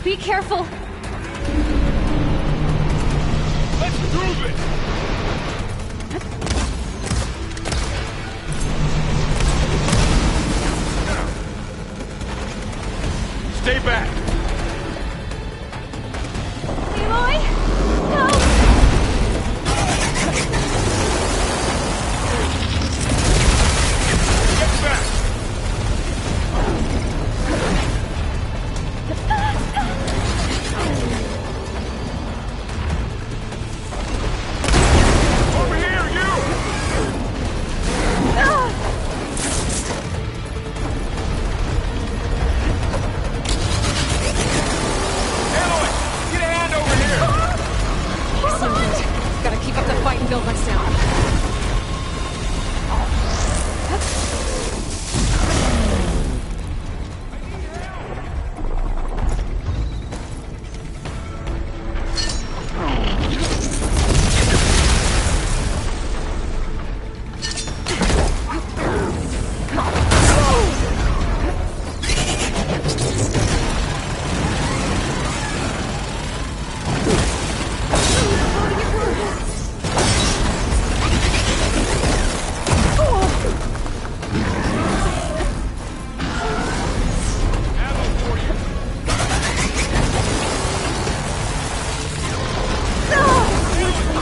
Be careful. Let's prove it! Stay back! Aloy! No! Get back! Over here, you! Aloy, get a hand over here! Excellent. Gotta keep up the fight and build my stamina.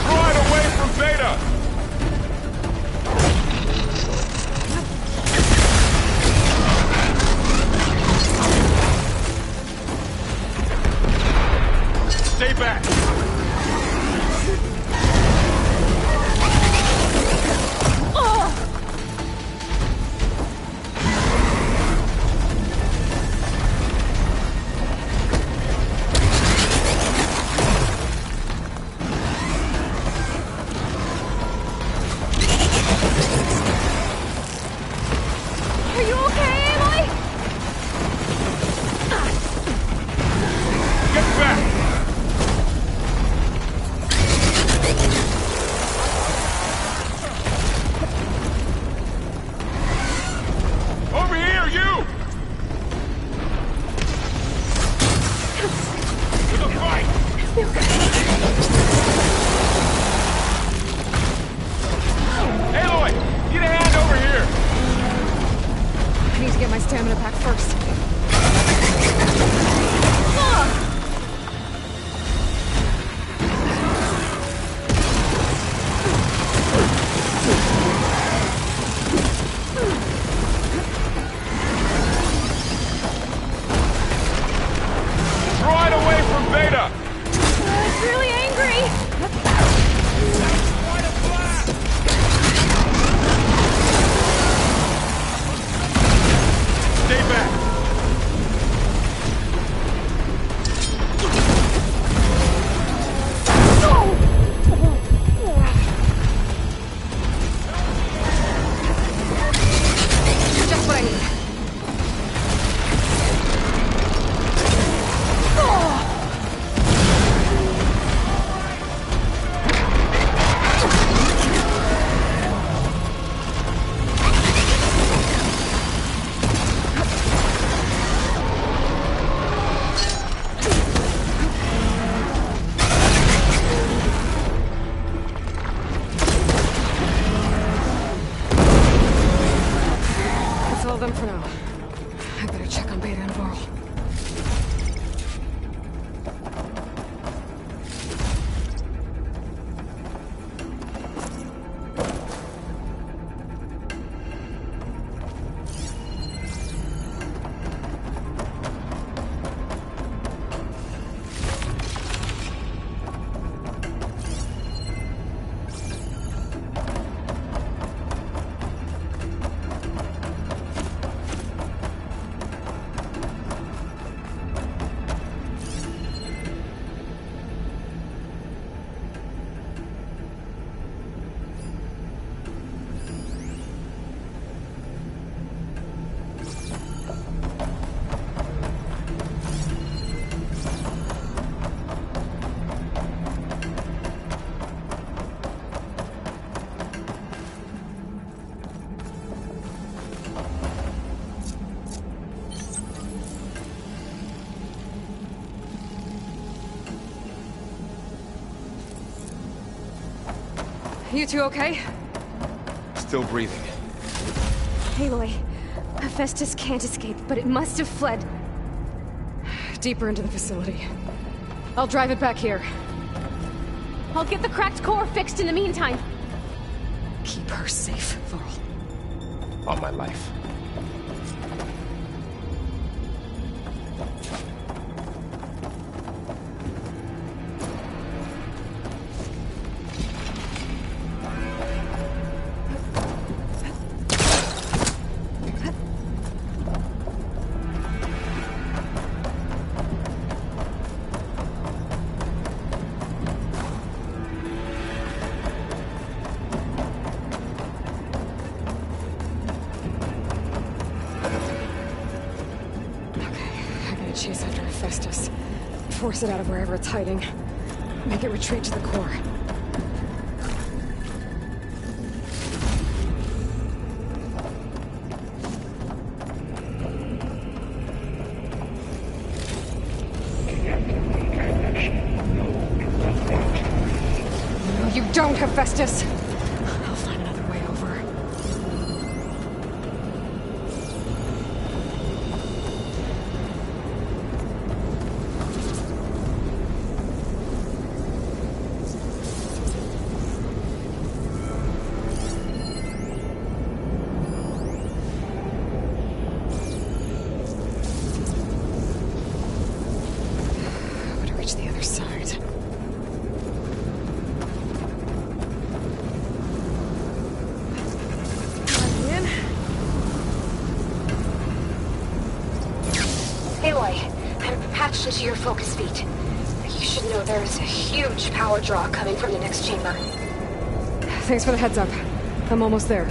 Right away from Beta! Stay back! Are you okay, Aloy? Get back! Over here, you! To the fight! Aloy, get a hand over here! I need to get my stamina back first. Right away from Beta! It's really angry. Stay back! Just what I need. That's all of them for now. I better check on Beta and Varl. You two okay? Still breathing. Aloy, Hephaestus can't escape, but it must have fled. Deeper into the facility. I'll drive it back here. I'll get the cracked core fixed in the meantime. Keep her safe, Varl. On my life. Chase after Hephaestus. Force it out of wherever it's hiding. Make it retreat to the core. No, you don't, Hephaestus! I'll find another way over. The other side. Aloy, I'm patched into your focus feet. You should know there is a huge power draw coming from the next chamber. Thanks for the heads up. I'm almost there.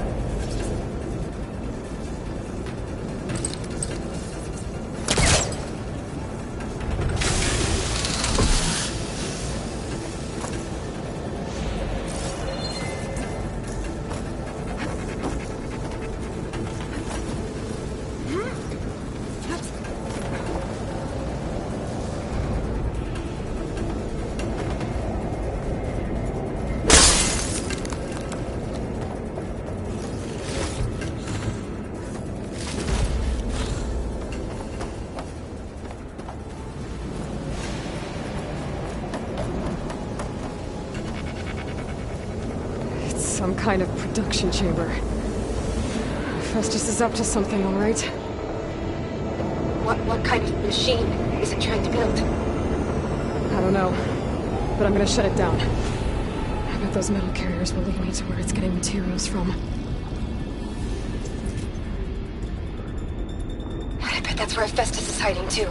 Some kind of production chamber. Festus is up to something, all right? What kind of machine is it trying to build? I don't know, but I'm gonna shut it down. I bet those metal carriers will lead me to where it's getting materials from. I bet that's where Festus is hiding too.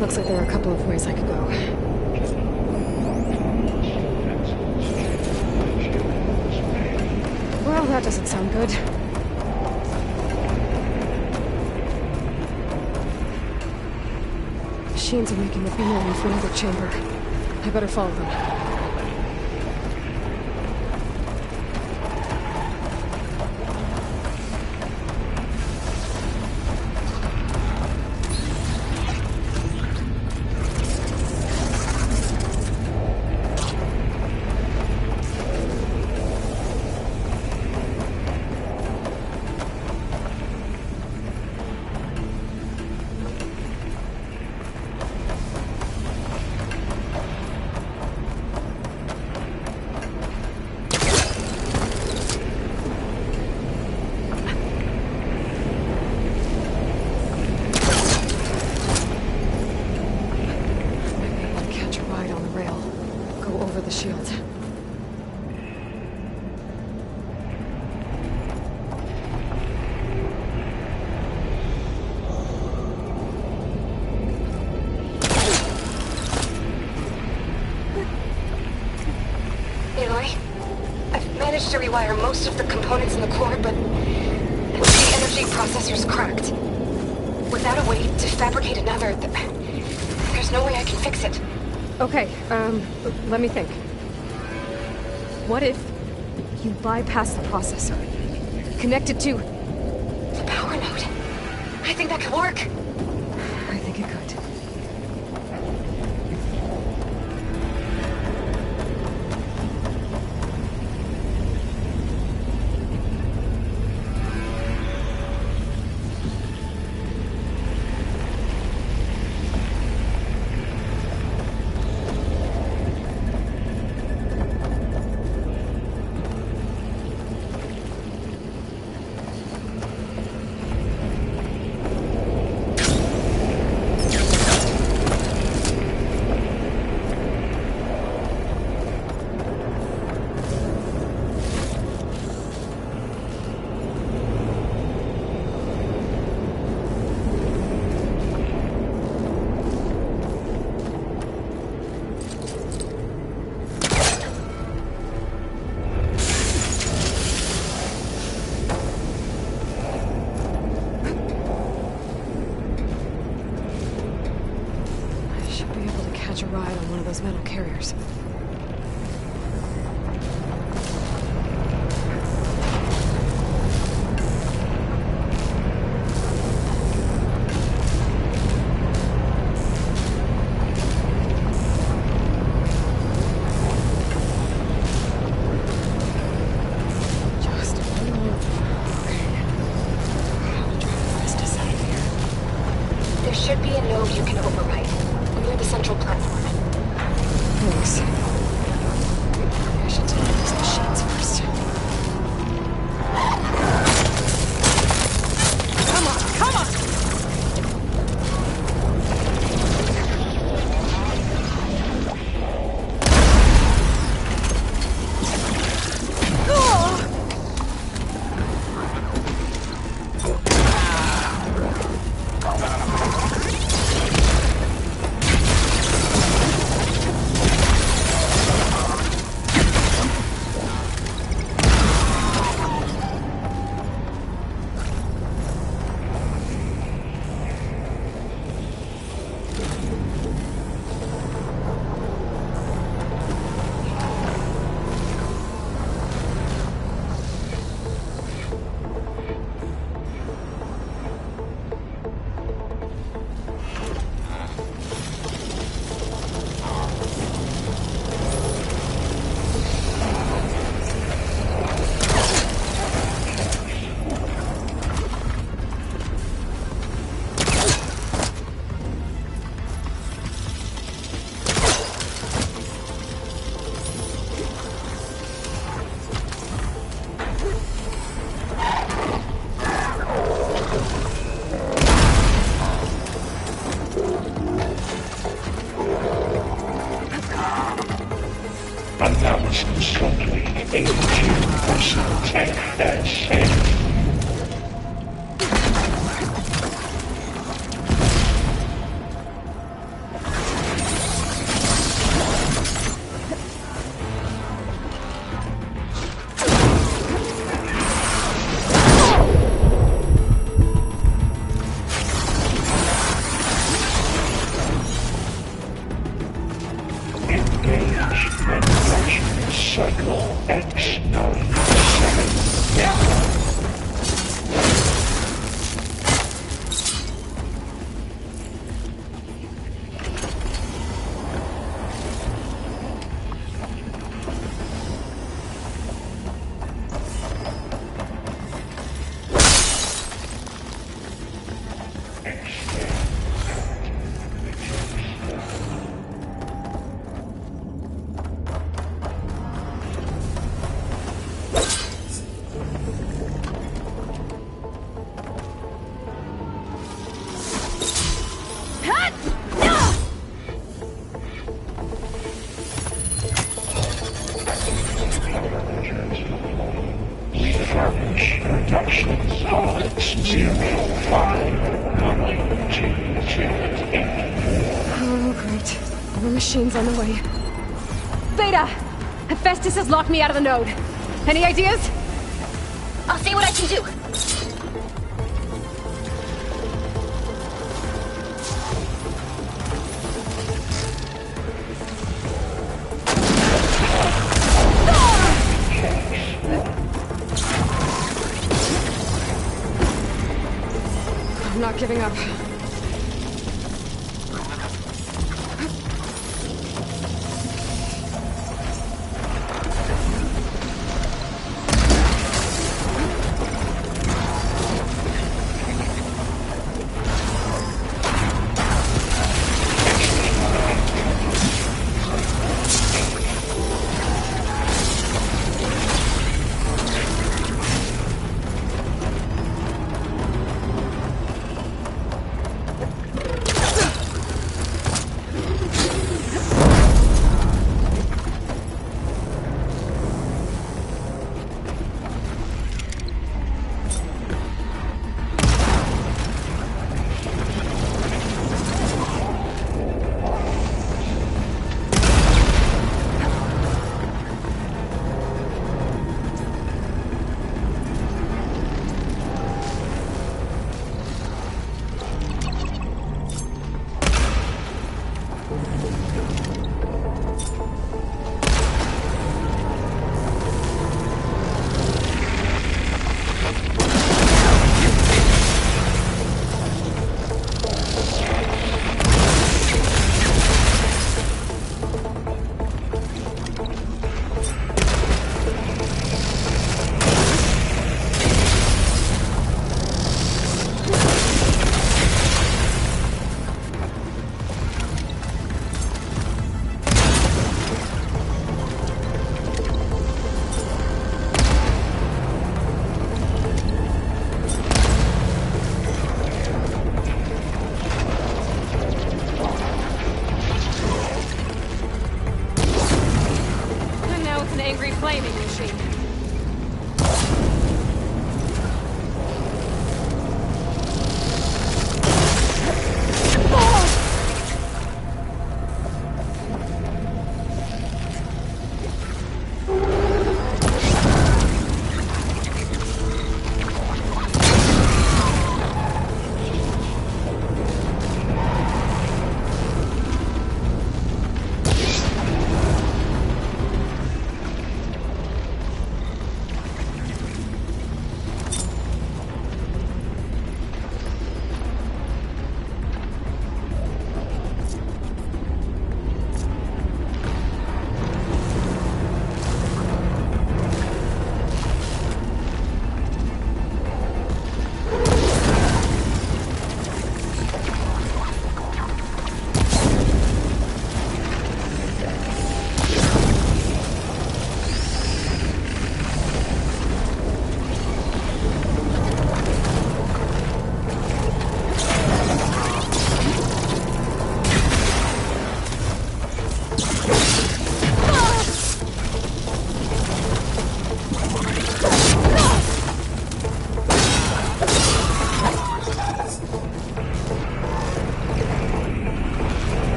Looks like there are a couple of ways I could go. Well, that doesn't sound good. Machines are making a beeline for another chamber. I better follow them. field. Aloy, I've managed to rewire most of the components in the core, but the energy processor's cracked. Without a way to fabricate another, there's no way I can fix it. Okay, let me think. What if you bypass the processor? Connect it to... The power node. I think that could work. I think it could. Catch a ride on one of those metal carriers. Just a little... Okay. I'll try to find this out of here. There should be a node you can override. Near the central platform. Thanks. I should take these machines first. Come on, come on! Strongly into personal tech and safety. Cycle X97. instructions RX-05 coming to Jet Oh, great. More machines on the way. Beta! Hephaestus has locked me out of the node. Any ideas? I'll see what I can do. I'm not giving up. Flaming machine.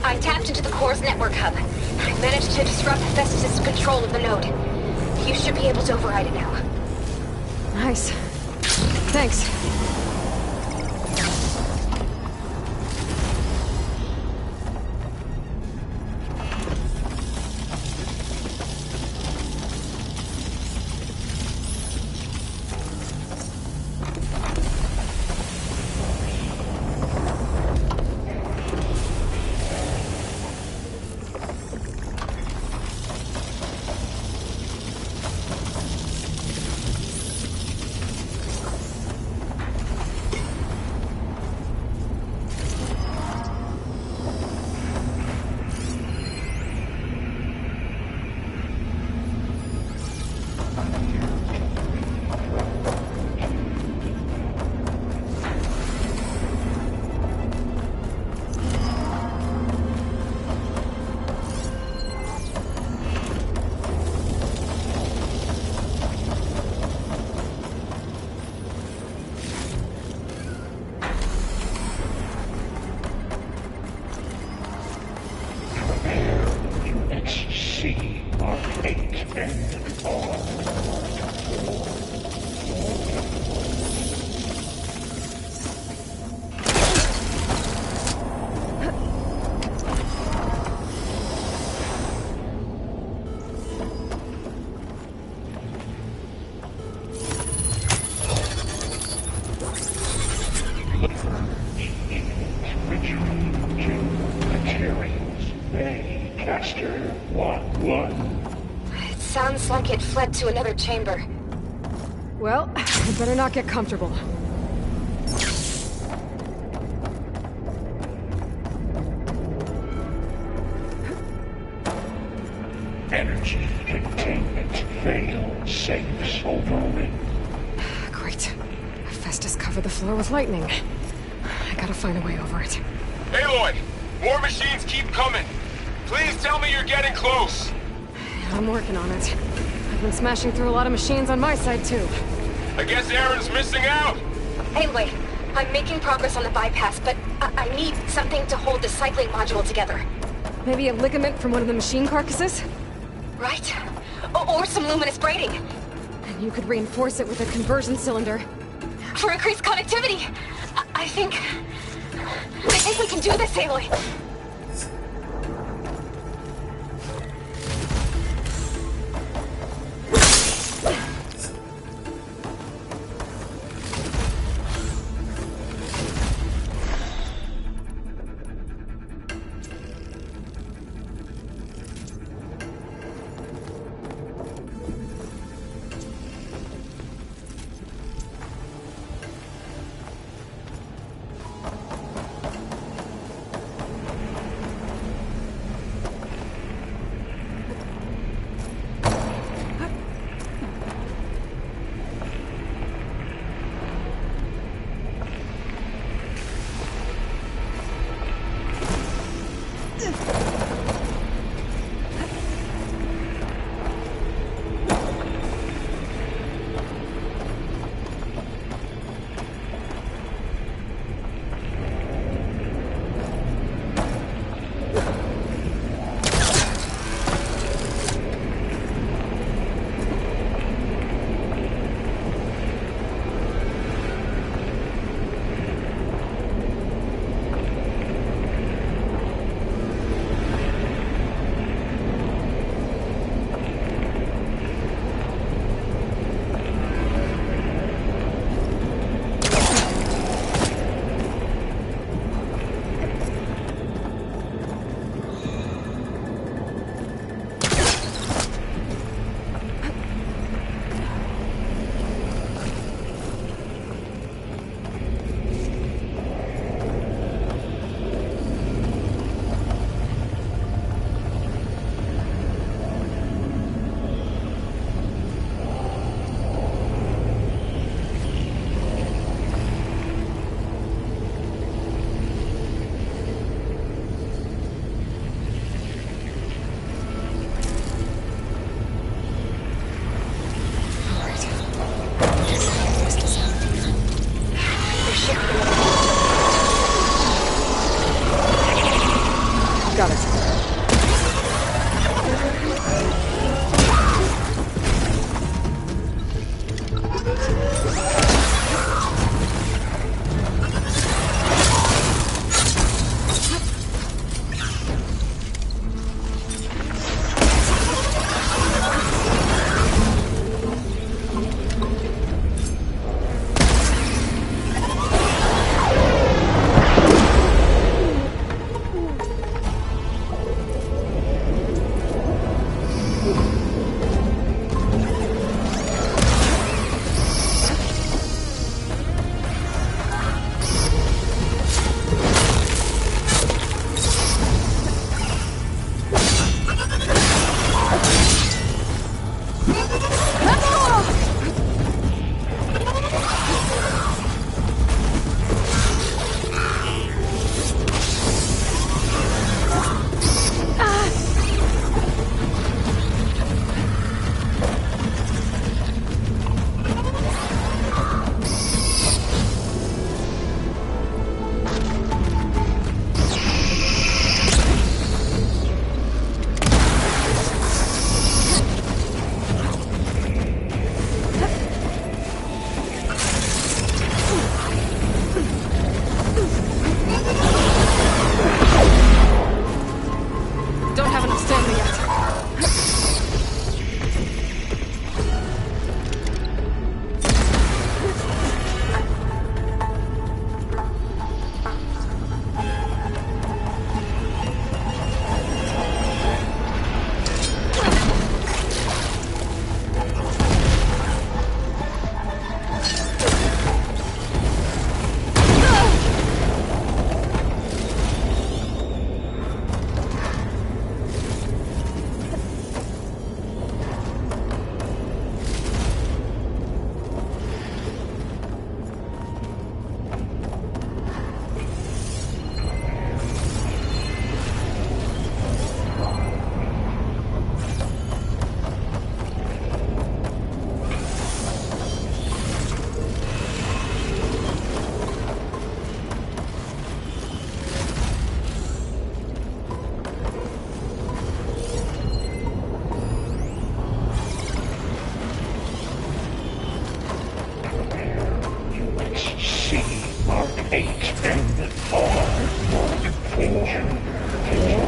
I tapped into the core's network hub. I managed to disrupt Festus' control of the node. You should be able to override it now. Nice. Thanks. Sounds like it fled to another chamber. Well, I better not get comfortable. Energy containment failed. Safes overrun. Great. Festus covered the floor with lightning. I gotta find a way over it. Aloy! More machines keep coming! Please tell me you're getting close! I'm working on it. I've been smashing through a lot of machines on my side, too. I guess Aaron's missing out! Anyway, I'm making progress on the bypass, but I need something to hold the cycling module together. Maybe a ligament from one of the machine carcasses? Right? Or some luminous braiding. And you could reinforce it with a conversion cylinder. For increased connectivity! I think we can do this, Aloy!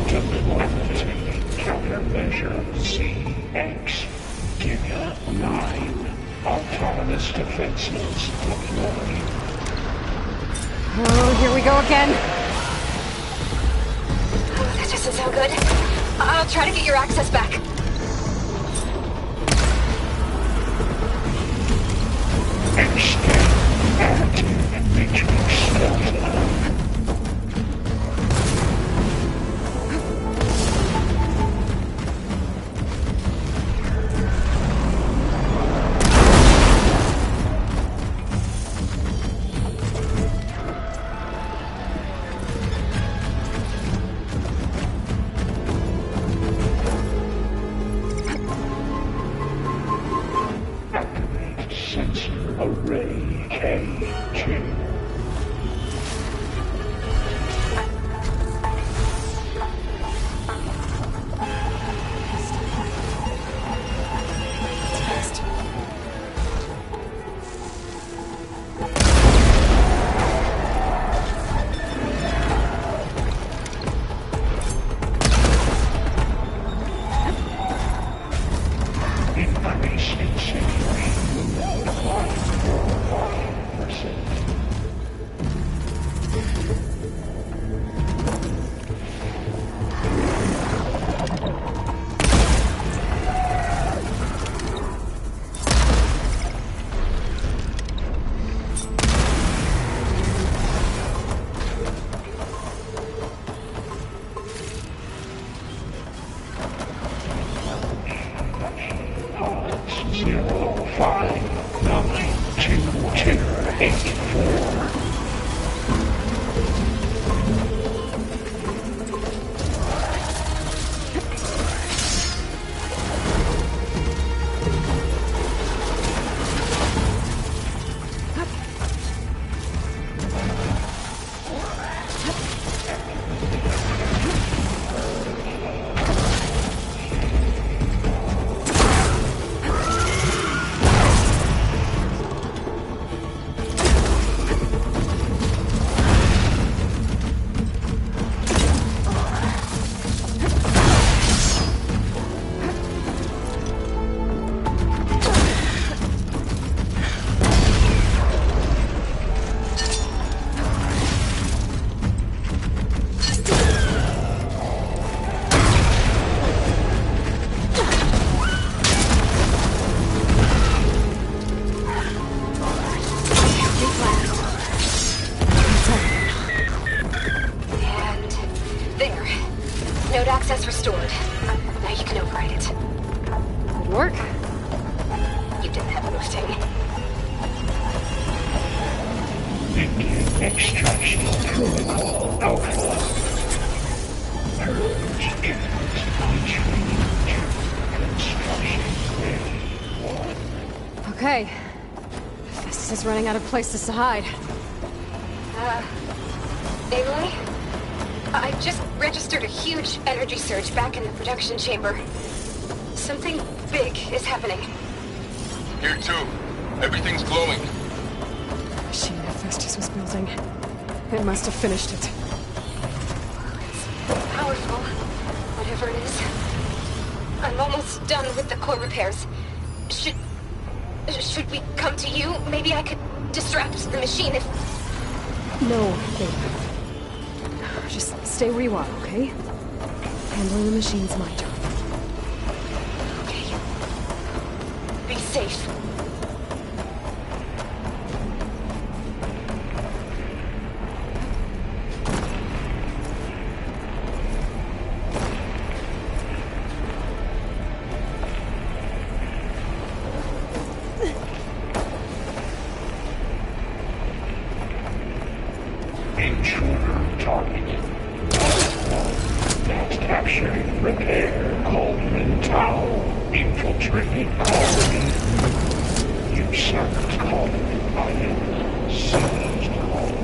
Deployment. Countermeasure CX. Giga 9. Autonomous defenses deployed. Oh, here we go again. Oh, that doesn't sound good. I'll try to get your access back. Extend active matrix filter. Sensor array K2. Increase incendiary. Decline 0592284. Node access restored. Now you can override it. Good work. You did the heavy lifting. Begin extraction protocol alpha. Purge gas entry to construction ready 1. Okay. This is running out of places to hide. Aloy? I just registered a huge energy surge back in the production chamber. Something big is happening. Here too. Everything's glowing. The machine Hephaestus was building. It must have finished it. It's powerful, whatever it is. I'm almost done with the core repairs. Should we come to you? Maybe I could distract the machine if... No, babe. Just stay where you are, okay? Handling the machine's my job. Okay. Be safe. Intruder targeted. Not capturing repair Coleman Tower. Infiltrated colony. Usurped colony item. Seized colony.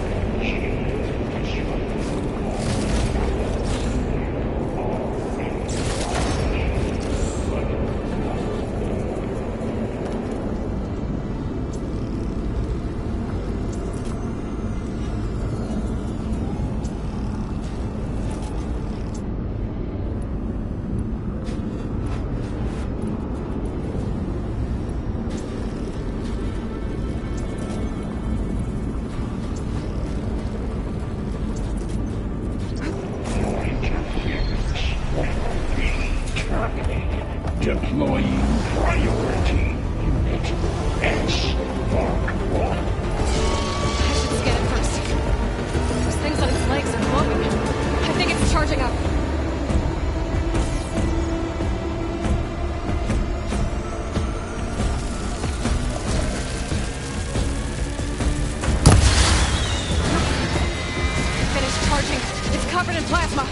Deploying priority unit S Mark 1. I should scan it first. Those things on its legs are glowing. I think it's charging up. Finished charging. It's covered in plasma.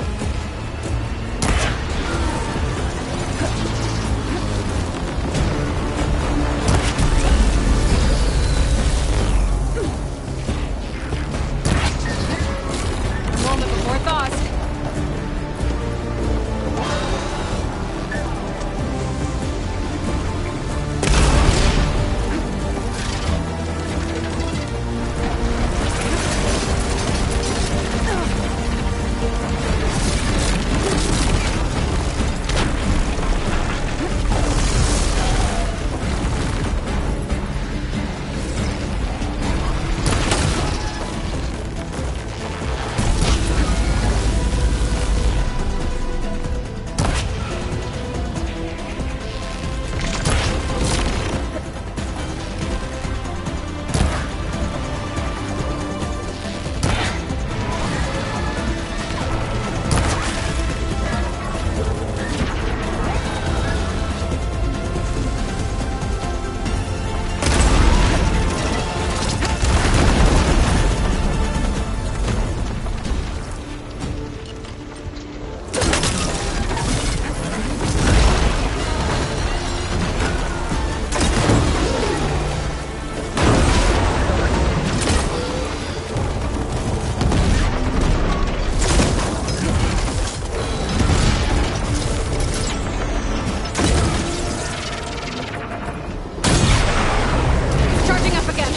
Moment before thaws. Charging up again.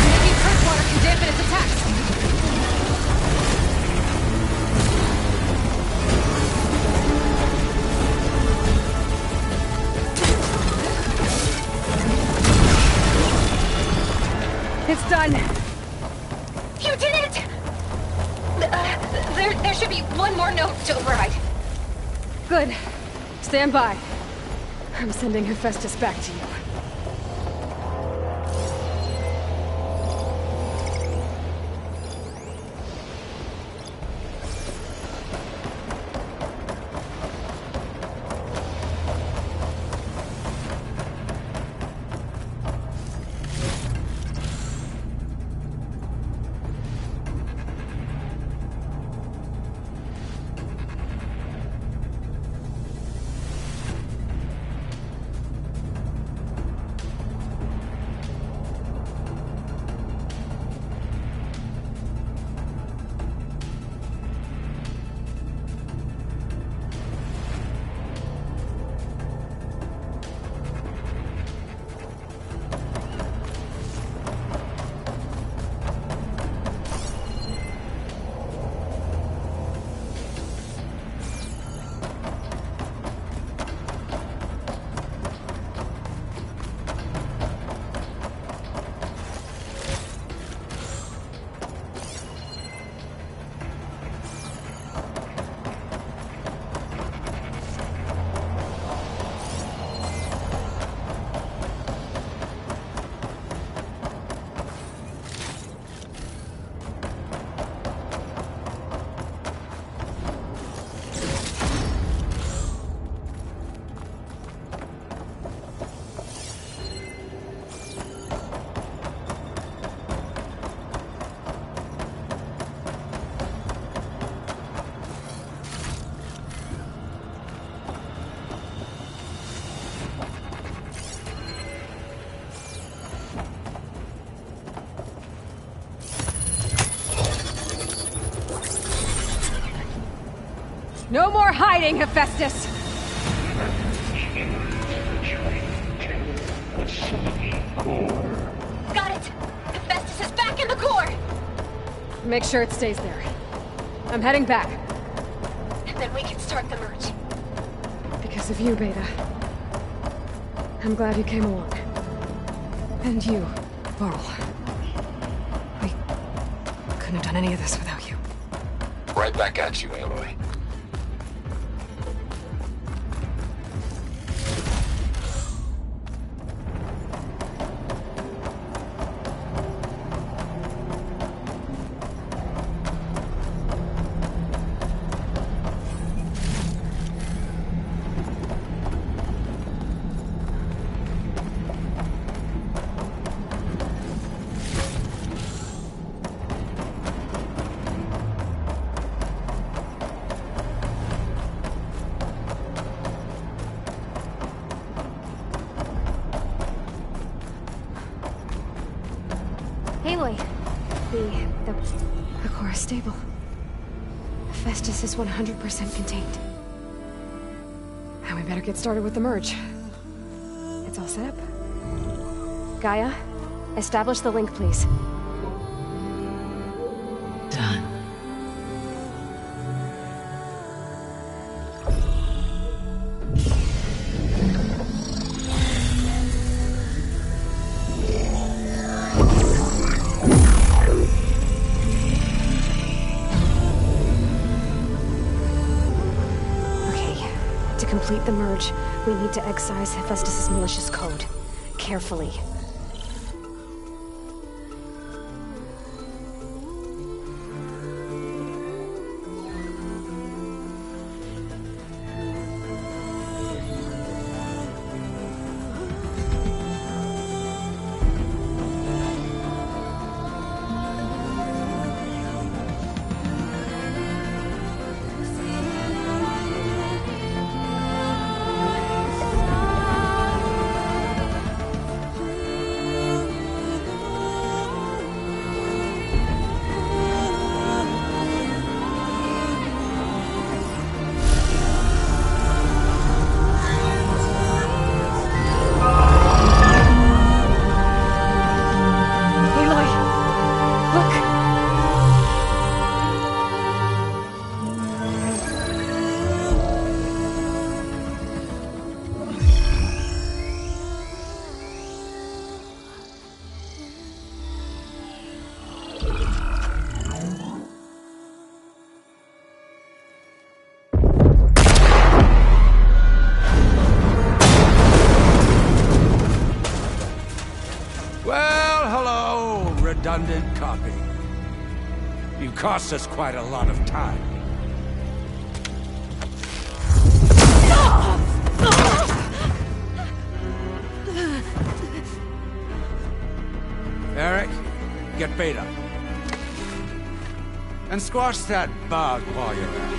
Maybe curse water can dampen its attacks. It's done. You did it! There should be one more note to override. Good. Stand by. I'm sending Hephaestus back to you. No more hiding, Hephaestus! The city core Make sure it stays there. I'm heading back. And then we can start the merge. Because of you, Beta. I'm glad you came along. And you, Varl. We couldn't have done any of this without you. Right back at you, Aloy. Aloy. The core is stable. Festus is 100% contained. And we better get started with the merge. It's all set up. Gaia, establish the link, please. Done. To complete the merge, we need to excise Hephaestus' malicious code. Carefully. Redundant copy. You cost us quite a lot of time. Eric, get Beta. And squash that bug while you're at it.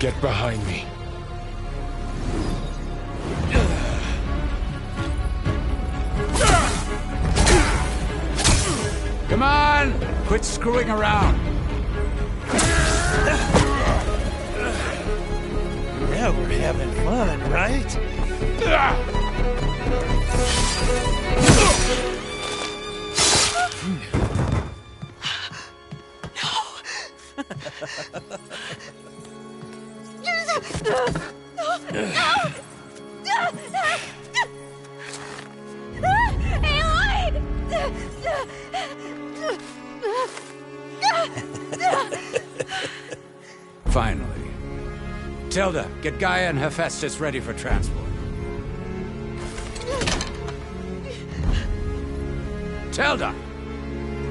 Get behind me. Come on! Quit screwing around. Yeah, we're having fun, right? Finally. Tilda, get Gaia and Hephaestus ready for transport. Tilda!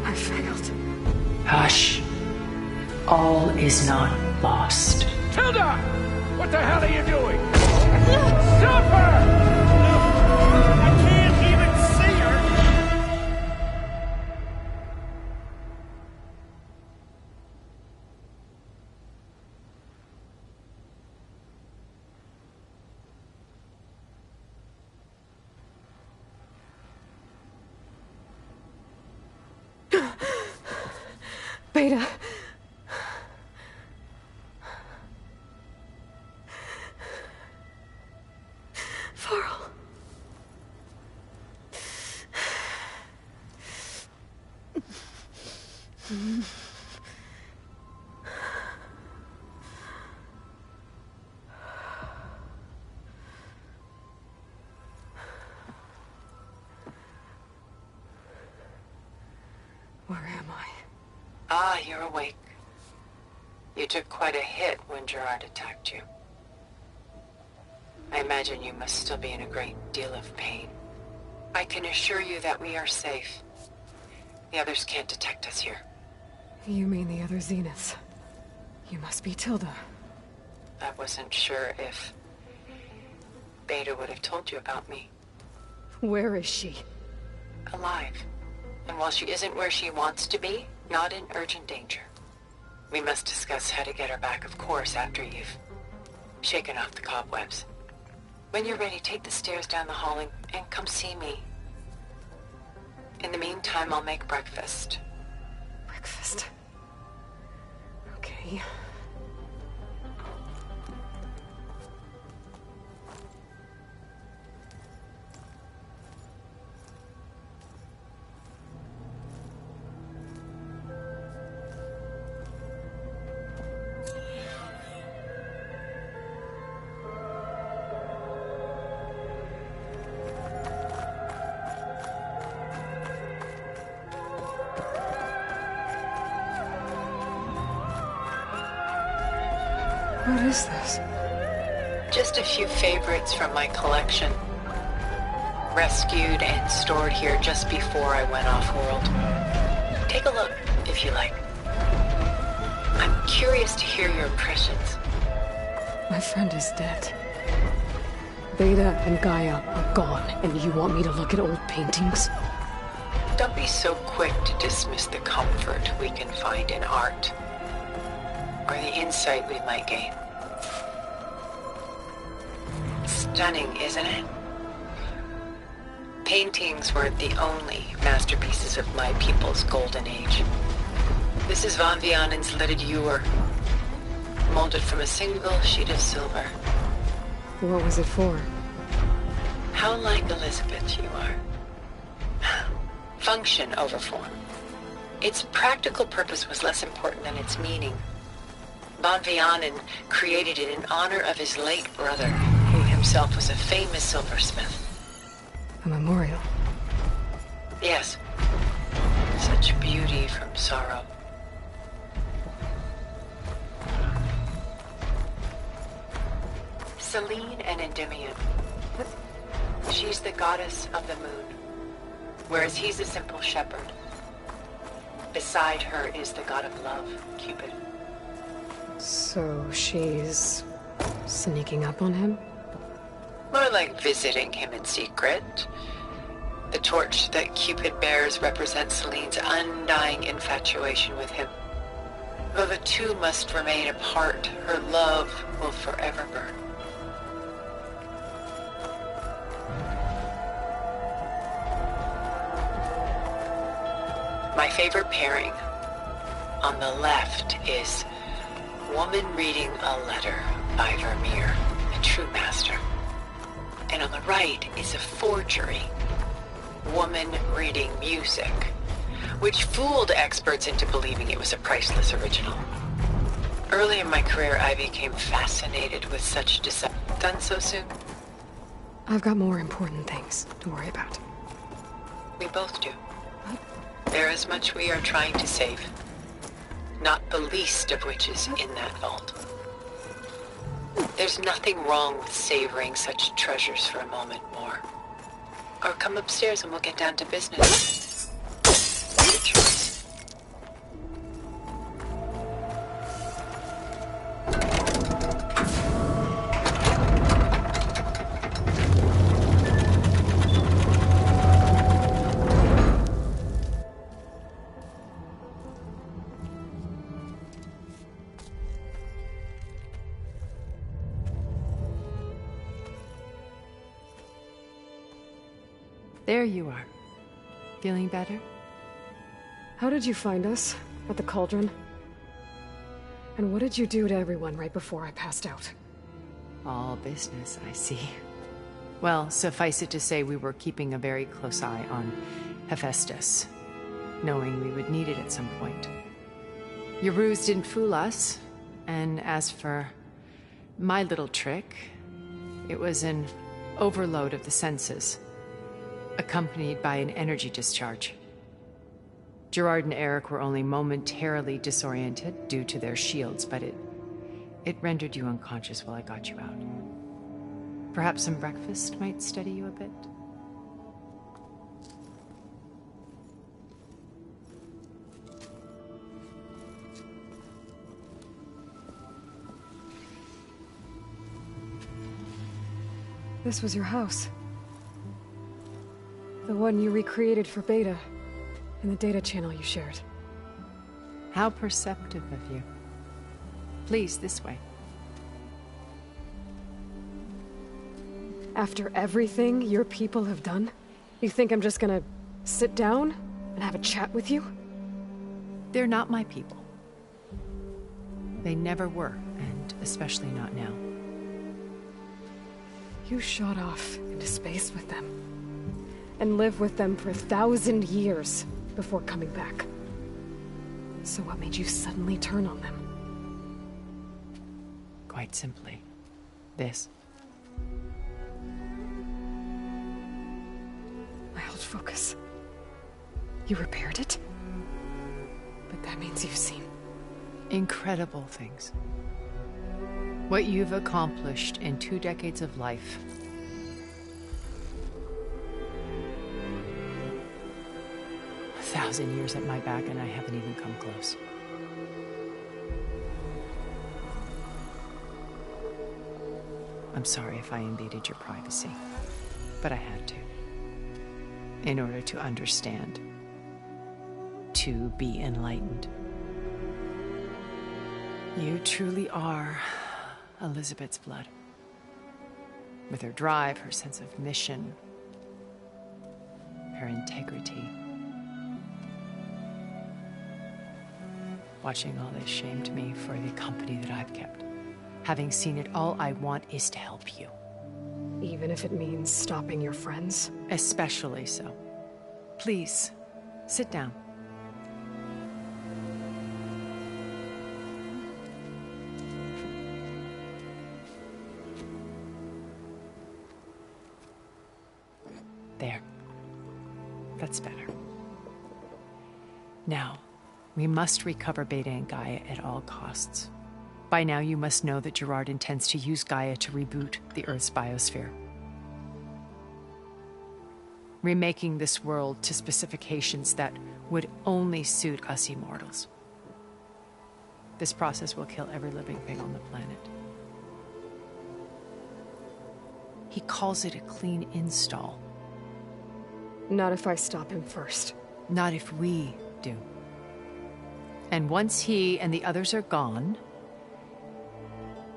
I failed. Hush. All is not lost. Tilda! What the hell are you doing? Stop her! I can't even see her! Beta. Varl. Where am I? Ah, you're awake. You took quite a hit when Gerard attacked you. I imagine you must still be in a great deal of pain. I can assure you that we are safe. The others can't detect us here. You mean the other Zeniths? You must be Tilda. I wasn't sure if Beta would have told you about me. Where is she? Alive. And while she isn't where she wants to be, not in urgent danger. We must discuss how to get her back, of course, after you've shaken off the cobwebs. When you're ready, take the stairs down the hall and come see me. In the meantime, I'll make breakfast. Breakfast. Okay. What is this? Just a few favorites from my collection. Rescued and stored here just before I went off-world. Take a look, if you like. I'm curious to hear your impressions. My friend is dead. Beta and Gaia are gone, and you want me to look at old paintings? Don't be so quick to dismiss the comfort we can find in art, or the insight we might gain. Stunning, isn't it? Paintings weren't the only masterpieces of my people's golden age. This is Von Vianen's leaded ewer, molded from a single sheet of silver. What was it for? How like Elizabeth you are. Function over form. Its practical purpose was less important than its meaning. Von Vianen created it in honor of his late brother, who himself was a famous silversmith. A memorial. Yes. Such beauty from sorrow. Selene and Endymion. She's the goddess of the moon, whereas he's a simple shepherd. Beside her is the god of love, Cupid. So she's sneaking up on him? More like visiting him in secret. The torch that Cupid bears represents Selene's undying infatuation with him. Though the two must remain apart, her love will forever burn. My favorite pairing on the left is Woman Reading a Letter by Vermeer, a true master. And on the right is a forgery, Woman Reading Music, which fooled experts into believing it was a priceless original. Early in my career, I became fascinated with such deception. Done so soon? I've got more important things to worry about. We both do. There is much we are trying to save, not the least of which is in that vault. There's nothing wrong with savoring such treasures for a moment more. Or come upstairs and we'll get down to business. Your choice. There you are. Feeling better? How did you find us? At the cauldron? And what did you do to everyone right before I passed out? All business, I see. Well, suffice it to say we were keeping a very close eye on Hephaestus, knowing we would need it at some point. Your ruse didn't fool us, and as for my little trick, it was an overload of the senses, accompanied by an energy discharge. Gerard and Eric were only momentarily disoriented due to their shields, but it rendered you unconscious while I got you out. Perhaps some breakfast might steady you a bit? This was your house. The one you recreated for Beta, in the data channel you shared. How perceptive of you. Please, this way. After everything your people have done, you think I'm just gonna sit down and have a chat with you? They're not my people. They never were, and especially not now. You shot off into space with them, and lived with them for 1,000 years before coming back. So what made you suddenly turn on them? Quite simply, this. My old focus. You repaired it? But that means you've seen incredible things. What you've accomplished in 2 decades of life. A 1,000 years at my back and I haven't even come close. I'm sorry if I invaded your privacy, but I had to. In order to understand. To be enlightened. You truly are Elizabeth's blood. With her drive, her sense of mission, her integrity. Watching all this shamed me for the company that I've kept. Having seen it, all I want is to help you. even if it means stopping your friends? Especially so. Please, sit down. There. That's better. Now, we must recover Beta and Gaia at all costs. By now, you must know that Gerard intends to use Gaia to reboot the Earth's biosphere. Remaking this world to specifications that would only suit us immortals. This process will kill every living thing on the planet. He calls it a clean install. Not if I stop him first. Not if we do. And once he and the others are gone,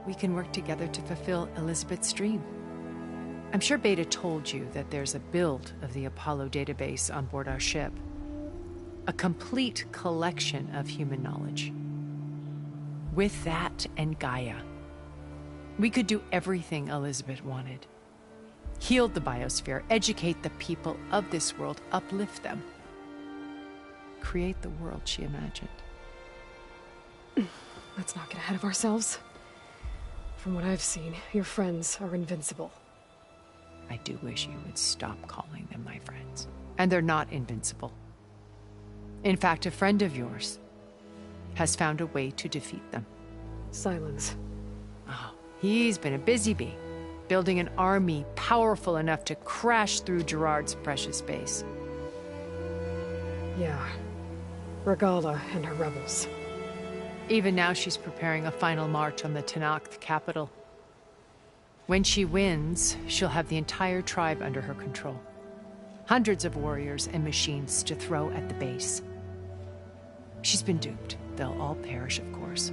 we can work together to fulfill Elizabeth's dream. I'm sure Beta told you that there's a build of the Apollo database on board our ship. A complete collection of human knowledge. With that and Gaia, we could do everything Elizabeth wanted. Heal the biosphere, educate the people of this world, uplift them. Create the world she imagined. Let's not get ahead of ourselves. From what I've seen, your friends are invincible. I do wish you would stop calling them my friends. And they're not invincible. In fact, a friend of yours has found a way to defeat them. Silence. Oh, he's been a busy bee, building an army powerful enough to crash through Gerard's precious base. Yeah. Regala and her rebels. Even now, she's preparing a final march on the Tanakh capital. When she wins, she'll have the entire tribe under her control. Hundreds of warriors and machines to throw at the base. She's been duped. They'll all perish, of course.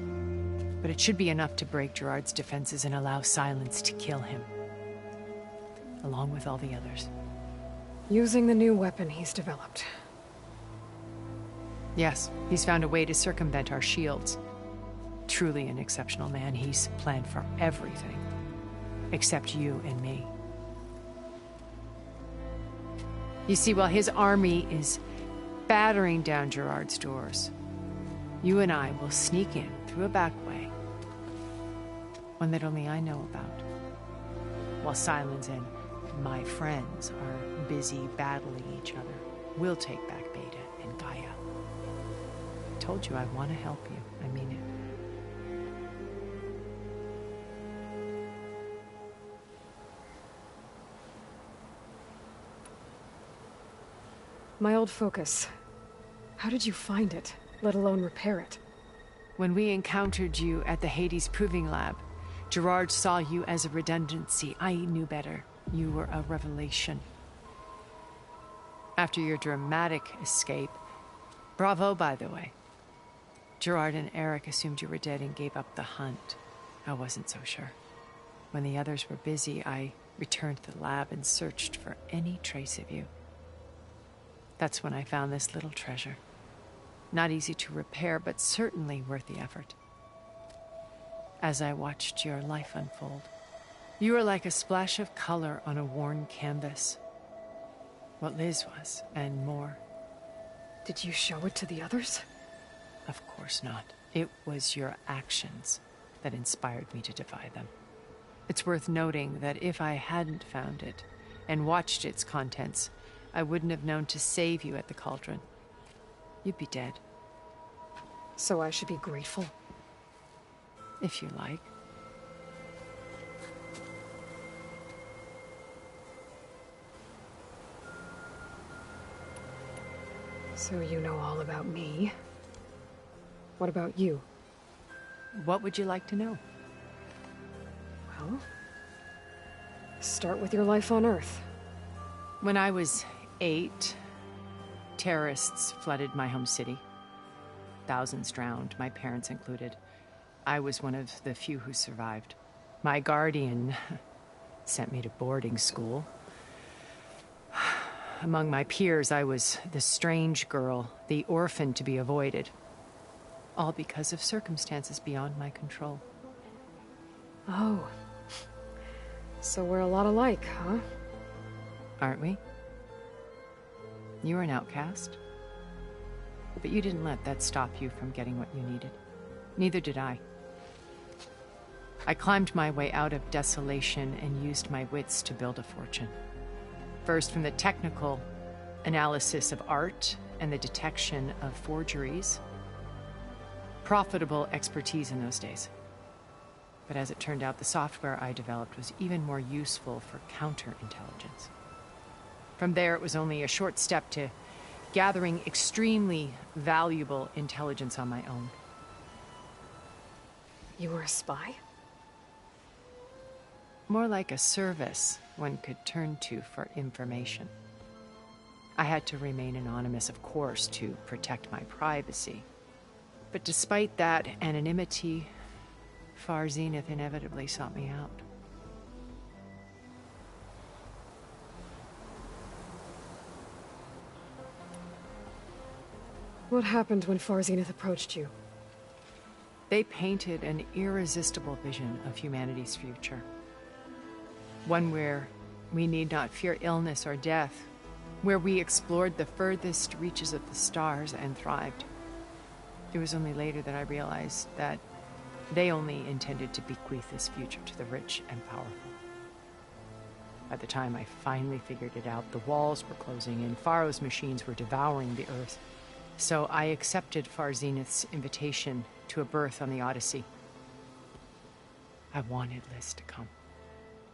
But it should be enough to break Gerard's defenses and allow Silence to kill him. Along with all the others. Using the new weapon he's developed. Yes, he's found a way to circumvent our shields. Truly an exceptional man. He's planned for everything. Except you and me. You see, while his army is battering down Gerard's doors, you and I will sneak in through a back way. One that only I know about. While Silence and my friends are busy battling each other, we'll take back Beta and Gaia. I told you I want to help you. I mean it. My old focus. How did you find it, let alone repair it? When we encountered you at the Hades Proving Lab, Gerard saw you as a redundancy. I knew better. You were a revelation. After your dramatic escape, bravo, by the way. Gerard and Eric assumed you were dead and gave up the hunt. I wasn't so sure. When the others were busy, I returned to the lab and searched for any trace of you. That's when I found this little treasure. Not easy to repair, but certainly worth the effort. As I watched your life unfold, you were like a splash of color on a worn canvas. What Liz was, and more. Did you show it to the others? Of course not. It was your actions that inspired me to defy them. It's worth noting that if I hadn't found it and watched its contents, I wouldn't have known to save you at the cauldron. You'd be dead. So I should be grateful? If you like. So you know all about me. What about you? What would you like to know? Well, start with your life on Earth. When I was 8, terrorists flooded my home city. Thousands drowned, my parents included. I was one of the few who survived. My guardian sent me to boarding school. Among my peers, I was the strange girl, the orphan to be avoided. All because of circumstances beyond my control. Oh. So we're a lot alike, huh? Aren't we? You were an outcast. But you didn't let that stop you from getting what you needed. Neither did I. I climbed my way out of desolation and used my wits to build a fortune. First from the technical analysis of art and the detection of forgeries. Profitable expertise in those days. But as it turned out, the software I developed was even more useful for counterintelligence. From there, it was only a short step to gathering extremely valuable intelligence on my own. You were a spy? More like a service one could turn to for information. I had to remain anonymous, of course, to protect my privacy. But despite that anonymity, Far Zenith inevitably sought me out. What happened when Far Zenith approached you? They painted an irresistible vision of humanity's future. One where we need not fear illness or death, where we explored the furthest reaches of the stars and thrived. It was only later that I realized that they only intended to bequeath this future to the rich and powerful. By the time I finally figured it out, the walls were closing in, Pharaoh's machines were devouring the Earth. So I accepted Far Zenith's invitation to a berth on the Odyssey. I wanted Liz to come,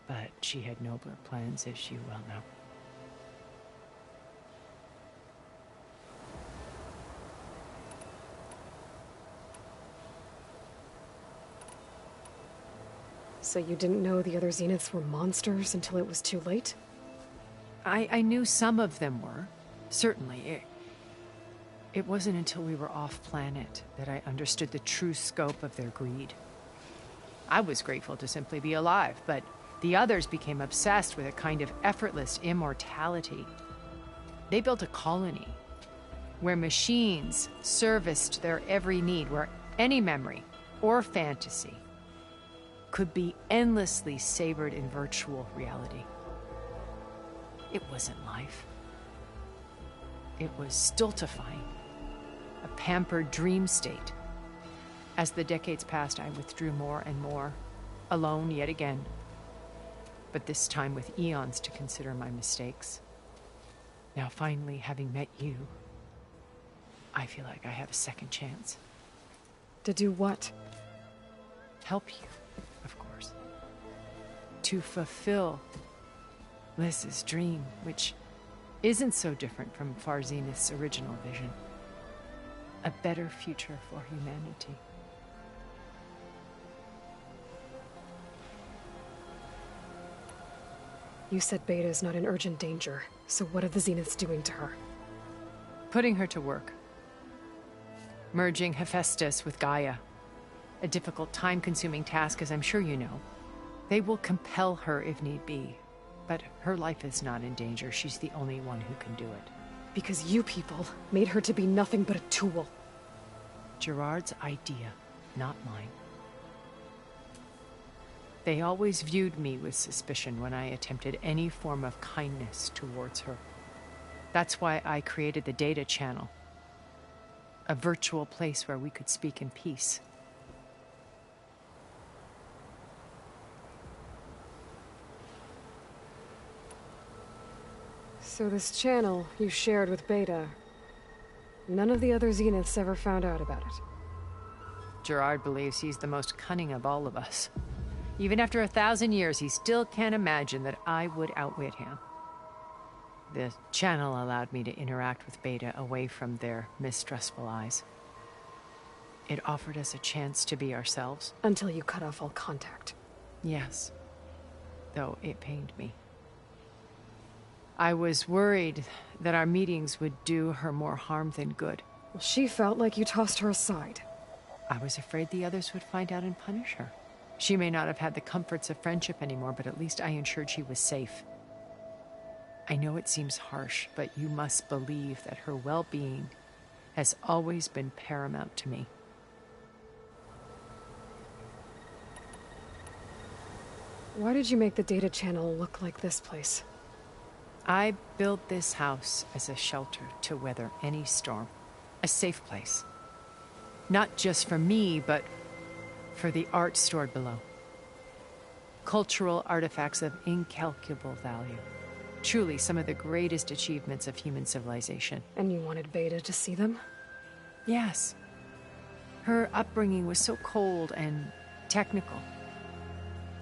but she had nobler plans, as you well know. So you didn't know the other Zeniths were monsters until it was too late? I knew some of them were, certainly. It wasn't until we were off-planet that I understood the true scope of their greed. I was grateful to simply be alive, but the others became obsessed with a kind of effortless immortality. They built a colony, where machines serviced their every need, where any memory or fantasy could be endlessly savored in virtual reality. It wasn't life. It was stultifying, a pampered dream state. As the decades passed, I withdrew more and more, alone yet again, but this time with eons to consider my mistakes. Now finally, having met you, I feel like I have a second chance. To do what? Help you, of course. To fulfill Liz's dream, which isn't so different from Far Zenith's original vision. A better future for humanity. You said Beta is not in urgent danger, so what are the Zeniths doing to her? Putting her to work. Merging Hephaestus with Gaia. A difficult, time-consuming task, as I'm sure you know. They will compel her if need be. But her life is not in danger. She's the only one who can do it. Because you people made her to be nothing but a tool. Gerard's idea, not mine. They always viewed me with suspicion when I attempted any form of kindness towards her. That's why I created the Data Channel. A virtual place where we could speak in peace. So this channel you shared with Beta, none of the other Zeniths ever found out about it. Gerard believes he's the most cunning of all of us. Even after 1,000 years, he still can't imagine that I would outwit him. The channel allowed me to interact with Beta away from their mistrustful eyes. It offered us a chance to be ourselves. Until you cut off all contact. Yes. Though it pained me. I was worried that our meetings would do her more harm than good. Well, she felt like you tossed her aside. I was afraid the others would find out and punish her. She may not have had the comforts of friendship anymore, but at least I ensured she was safe. I know it seems harsh, but you must believe that her well-being has always been paramount to me. Why did you make the Data Channel look like this place? I built this house as a shelter to weather any storm. A safe place. Not just for me, but for the art stored below. Cultural artifacts of incalculable value. Truly some of the greatest achievements of human civilization. And you wanted Beta to see them? Yes. Her upbringing was so cold and technical.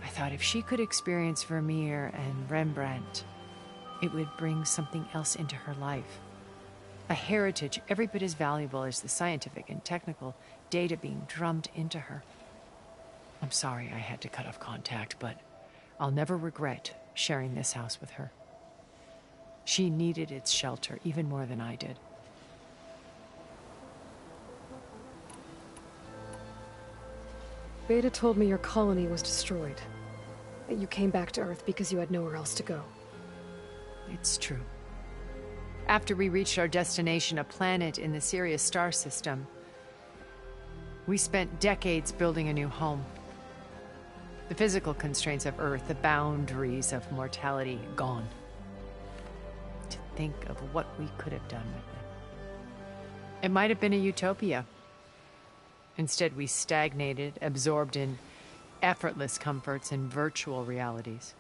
I thought if she could experience Vermeer and Rembrandt, it would bring something else into her life. A heritage every bit as valuable as the scientific and technical data being drummed into her. I'm sorry I had to cut off contact, but I'll never regret sharing this house with her. She needed its shelter even more than I did. Beta told me your colony was destroyed. That you came back to Earth because you had nowhere else to go. It's true. After we reached our destination, a planet in the Sirius star system, we spent decades building a new home. The physical constraints of Earth, the boundaries of mortality, gone. To think of what we could have done with it. It might have been a utopia. Instead, we stagnated, absorbed in effortless comforts and virtual realities.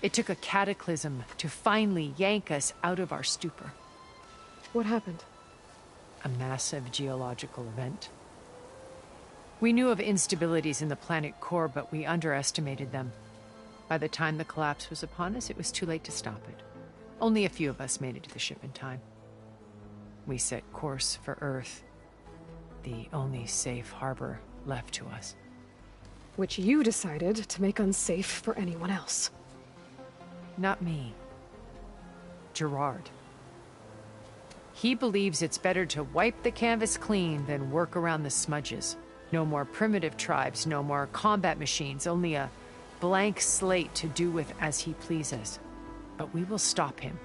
It took a cataclysm to finally yank us out of our stupor. What happened? A massive geological event. We knew of instabilities in the planet core, but we underestimated them. By the time the collapse was upon us, it was too late to stop it. Only a few of us made it to the ship in time. We set course for Earth, the only safe harbor left to us. Which you decided to make unsafe for anyone else. Not me. Gerard. He believes it's better to wipe the canvas clean than work around the smudges. No more primitive tribes, no more combat machines, only a blank slate to do with as he pleases. But we will stop him.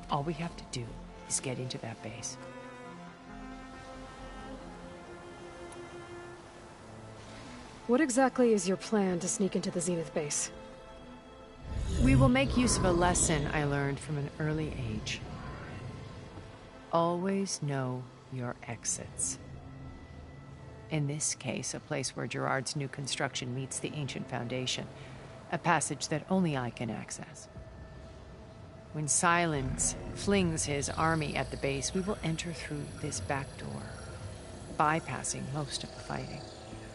All we have to do is getting to that base. What exactly is your plan to sneak into the Zenith base? We will make use of a lesson I learned from an early age. Always know your exits. In this case, a place where Gerard's new construction meets the ancient foundation, a passage that only I can access. When Silence flings his army at the base, we will enter through this back door, bypassing most of the fighting.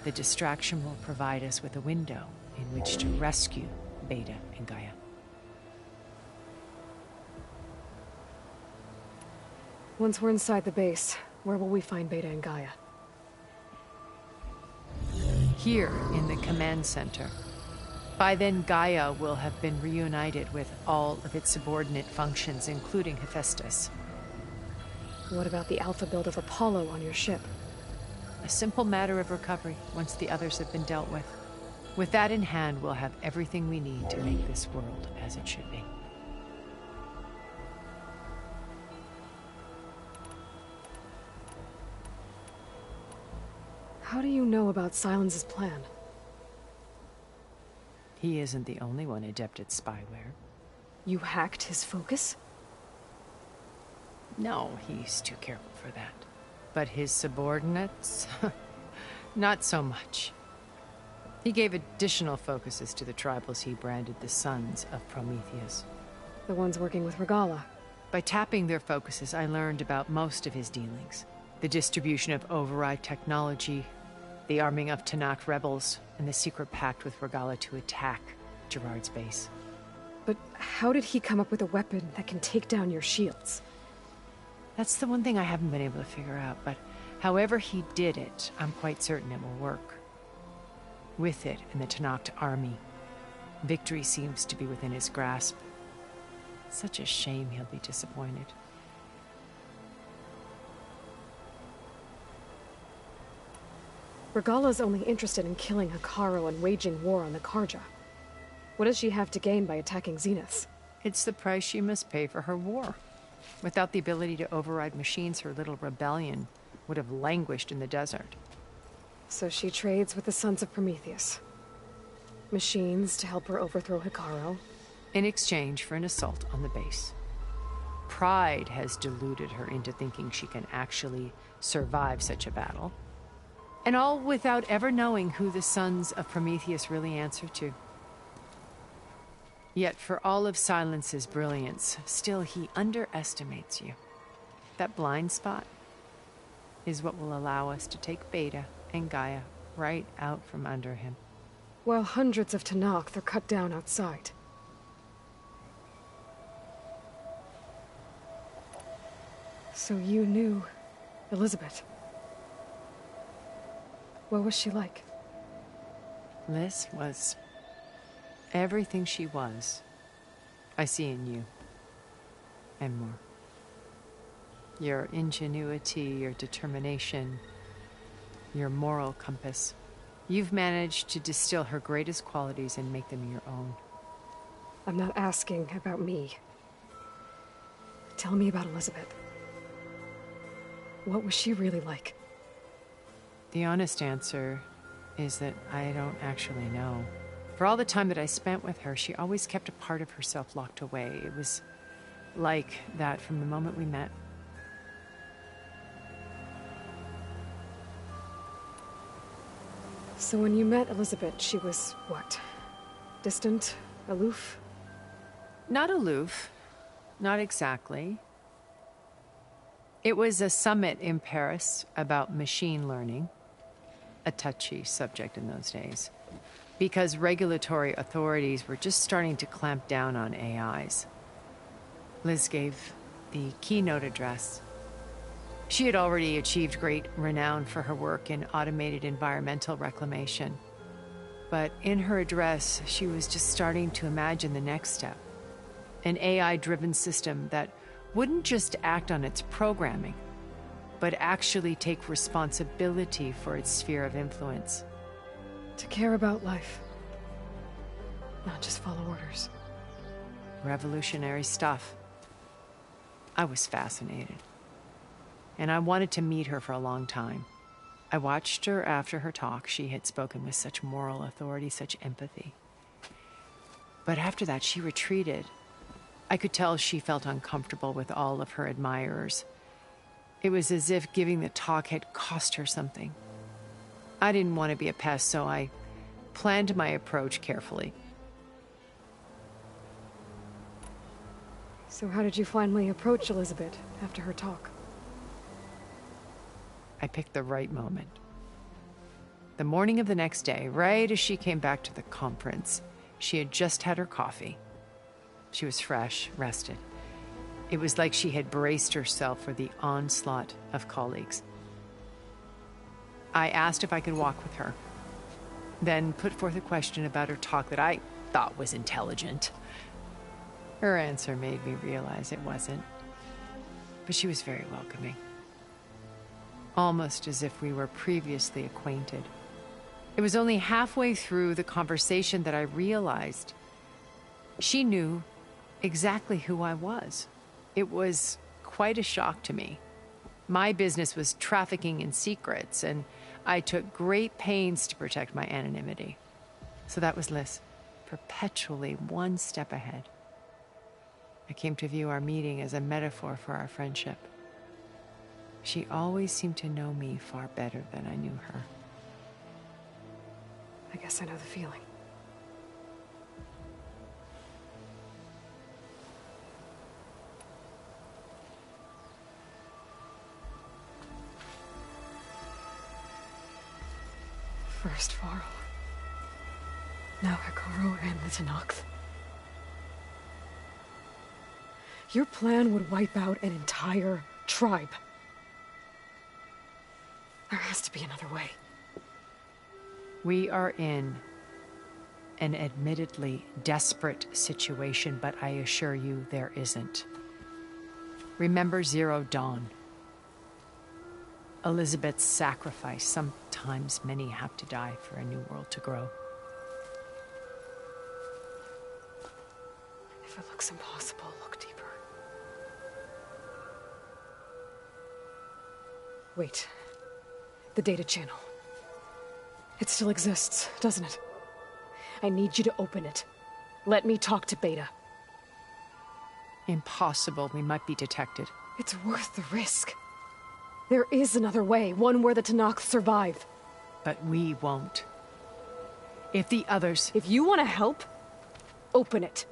The distraction will provide us with a window in which to rescue Beta and Gaia. Once we're inside the base, where will we find Beta and Gaia? Here in the command center. By then, Gaia will have been reunited with all of its subordinate functions, including Hephaestus. What about the alpha build of Apollo on your ship? A simple matter of recovery once the others have been dealt with. With that in hand, we'll have everything we need to make this world as it should be. How do you know about Silence's plan? He isn't the only one adept at spyware. You hacked his focus? No, he's too careful for that. But his subordinates? Not so much. He gave additional focuses to the tribals he branded the Sons of Prometheus. The ones working with Regala. By tapping their focuses, I learned about most of his dealings. The distribution of override technology, the arming of Tanakh rebels, and the secret pact with Regala to attack Gerard's base. But how did he come up with a weapon that can take down your shields? That's the one thing I haven't been able to figure out, but however he did it, I'm quite certain it will work. With it and the Tanakh army, victory seems to be within his grasp. Such a shame he'll be disappointed. Regala's only interested in killing Hekarro and waging war on the Karja. What does she have to gain by attacking Zenith? It's the price she must pay for her war. Without the ability to override machines, her little rebellion would have languished in the desert. So she trades with the Sons of Prometheus. Machines to help her overthrow Hekarro. In exchange for an assault on the base. Pride has deluded her into thinking she can actually survive such a battle. And all without ever knowing who the Sons of Prometheus really answer to. Yet for all of Silence's brilliance, still he underestimates you. That blind spot is what will allow us to take Beta and Gaia right out from under him. While hundreds of Tanakh are cut down outside. So you knew Elizabeth. What was she like? Liz was everything she was. I see in you. And more. Your ingenuity, your determination, your moral compass. You've managed to distill her greatest qualities and make them your own. I'm not asking about me. Tell me about Elizabeth. What was she really like? The honest answer is that I don't actually know. For all the time that I spent with her, she always kept a part of herself locked away. It was like that from the moment we met. So when you met Elizabeth, she was what? Distant? Aloof? Not aloof. Not exactly. It was a summit in Paris about machine learning. A touchy subject in those days. Because regulatory authorities were just starting to clamp down on AIs. Liz gave the keynote address. She had already achieved great renown for her work in automated environmental reclamation. But in her address, she was just starting to imagine the next step. An AI-driven system that wouldn't just act on its programming, but actually take responsibility for its sphere of influence. To care about life. Not just follow orders. Revolutionary stuff. I was fascinated. And I wanted to meet her for a long time. I watched her after her talk. She had spoken with such moral authority, such empathy. But after that, she retreated. I could tell she felt uncomfortable with all of her admirers. It was as if giving the talk had cost her something. I didn't want to be a pest, so I planned my approach carefully. So how did you finally approach Elizabeth after her talk? I picked the right moment. The morning of the next day, right as she came back to the conference, she had just had her coffee. She was fresh, rested. It was like she had braced herself for the onslaught of colleagues. I asked if I could walk with her, then put forth a question about her talk that I thought was intelligent. Her answer made me realize it wasn't, but she was very welcoming. Almost as if we were previously acquainted. It was only halfway through the conversation that I realized she knew exactly who I was. It was quite a shock to me. My business was trafficking in secrets, and I took great pains to protect my anonymity. So that was Liz, perpetually one step ahead. I came to view our meeting as a metaphor for our friendship. She always seemed to know me far better than I knew her. I guess I know the feeling. First Varl. Now Hikaru and the Tenakth. Your plan would wipe out an entire tribe. There has to be another way. We are in an admittedly desperate situation, but I assure you there isn't. Remember Zero Dawn. Elizabeth's sacrifice. Sometimes many have to die for a new world to grow. If it looks impossible, look deeper. Wait. The data channel. It still exists, doesn't it? I need you to open it. Let me talk to Beta. Impossible. We might be detected. It's worth the risk. There is another way, one where the Tenakth survive. But we won't. If the others... If you want to help, open it.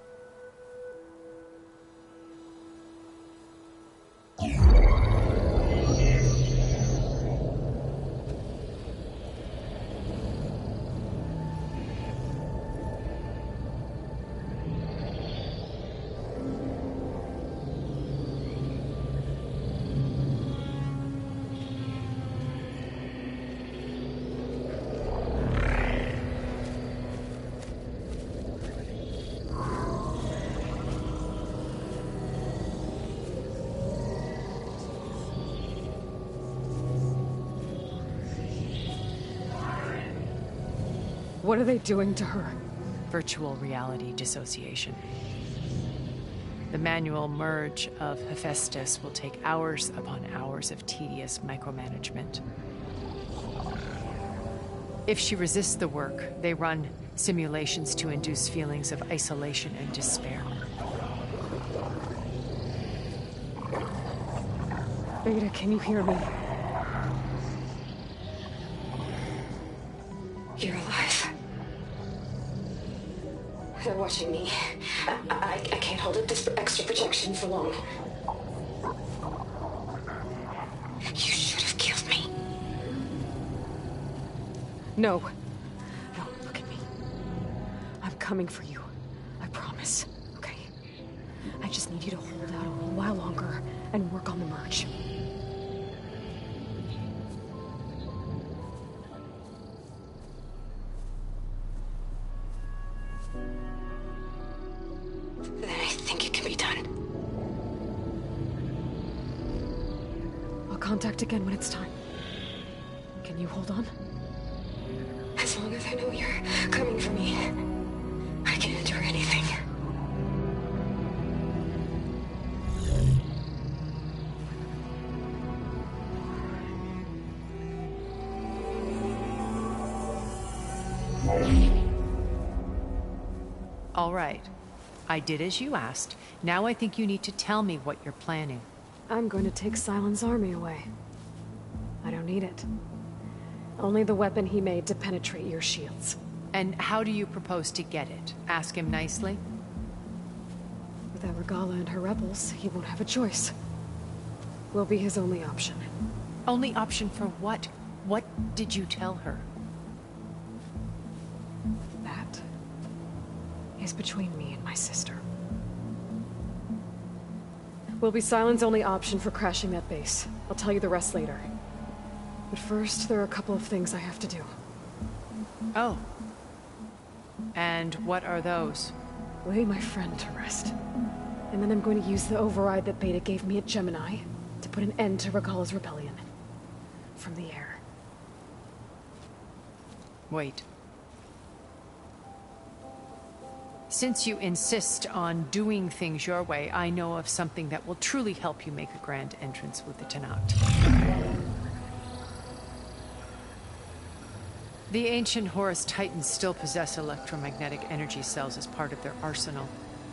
What are they doing to her? Virtual reality dissociation. The manual merge of Hephaestus will take hours upon hours of tedious micromanagement. If she resists the work, they run simulations to induce feelings of isolation and despair. Beta, can you hear me? You're alive. They're watching me. I can't hold up this extra protection for long. You should have killed me. No. No, look at me. I'm coming for you. I promise. Okay? I just need you to hold out a little while longer and work on the merge. Then I think it can be done. I'll contact again when it's time. Can you hold on? As long as I know you're coming for me, I can endure anything. All right. I did as you asked. Now I think you need to tell me what you're planning. I'm going to take Silent's army away. I don't need it. Only the weapon he made to penetrate your shields. And how do you propose to get it? Ask him nicely? Without Regala and her rebels, he won't have a choice. We'll be his only option. Only option for what? What did you tell her? That is between me and my sister. Will be Silent's only option for crashing that base. I'll tell you the rest later. But first, there are a couple of things I have to do. Oh. And what are those? Lay my friend to rest. And then I'm going to use the override that Beta gave me at Gemini to put an end to Regala's rebellion. From the air. Wait. Since you insist on doing things your way, I know of something that will truly help you make a grand entrance with the Tenat. The ancient Horus Titans still possess electromagnetic energy cells as part of their arsenal.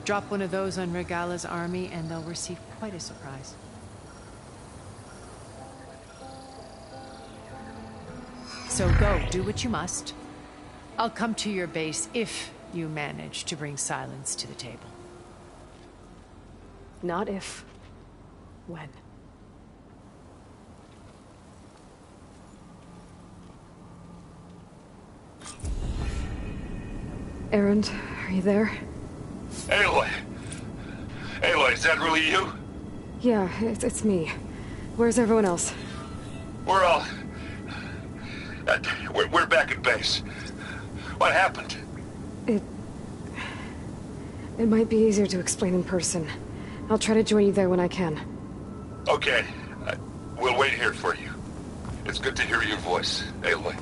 Drop one of those on Regala's army and they'll receive quite a surprise. So go, do what you must. I'll come to your base if you manage to bring Silence to the table. Not if. When. Erend, are you there? Aloy! Aloy, is that really you? Yeah, it's me. Where's everyone else? We're all... we're back at base. What happened? It might be easier to explain in person. I'll try to join you there when I can. Okay. We'll wait here for you. It's good to hear your voice, Aloy.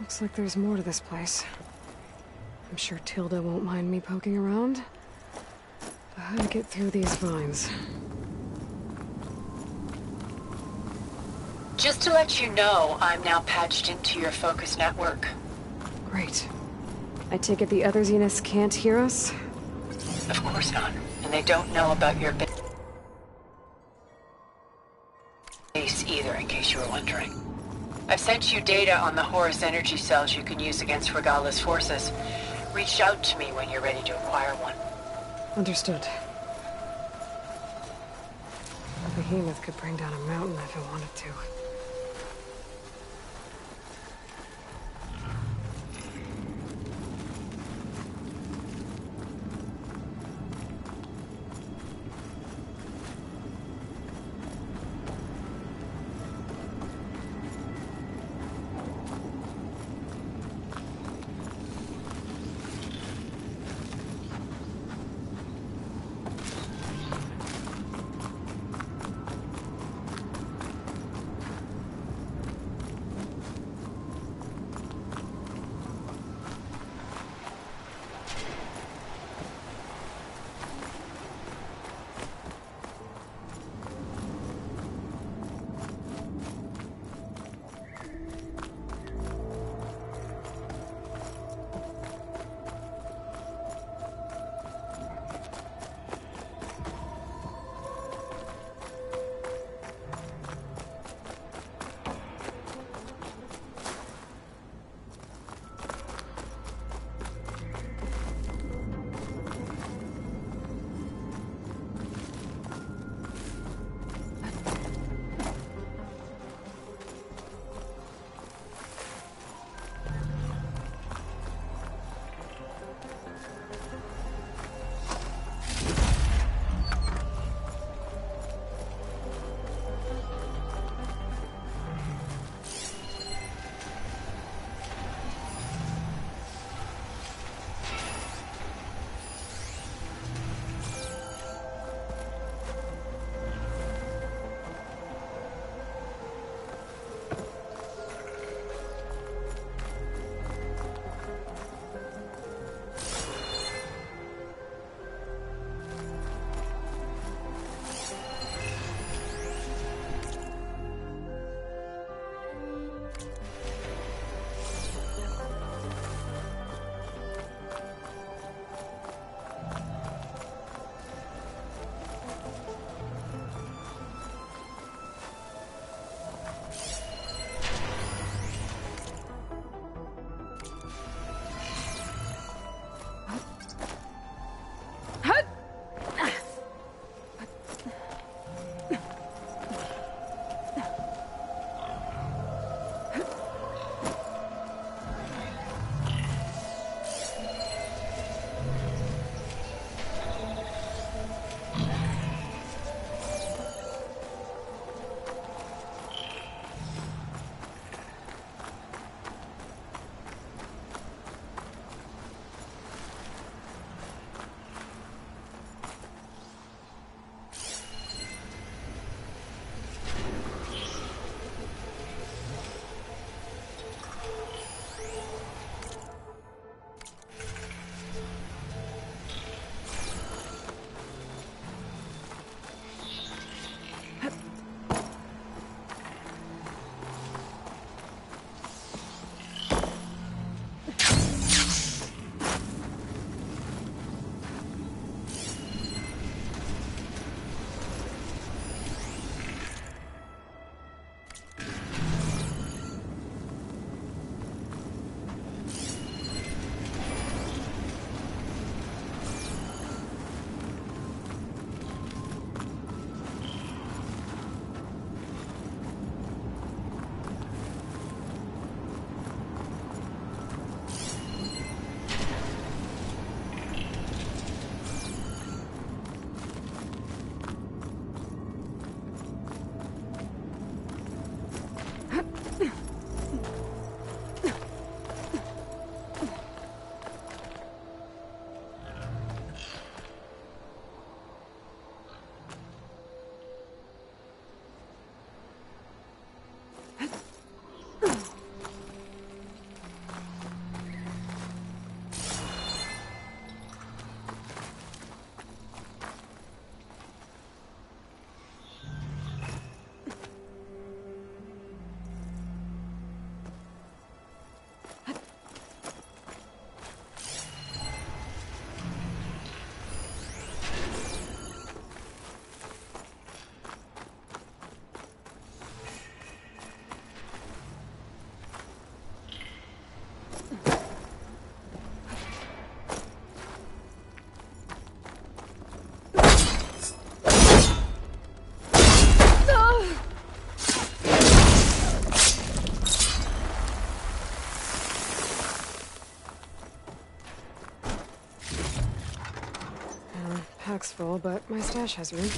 Looks like there's more to this place. I'm sure Tilda won't mind me poking around. But how to get through these vines? Just to let you know, I'm now patched into your focus network. Great. I take it the other Zeniths can't hear us? Of course not. And they don't know about your base either, in case you were wondering. I've sent you data on the Horus energy cells you can use against Regala's forces. Reach out to me when you're ready to acquire one. Understood. A behemoth could bring down a mountain if it wanted to. full, but my stash has room.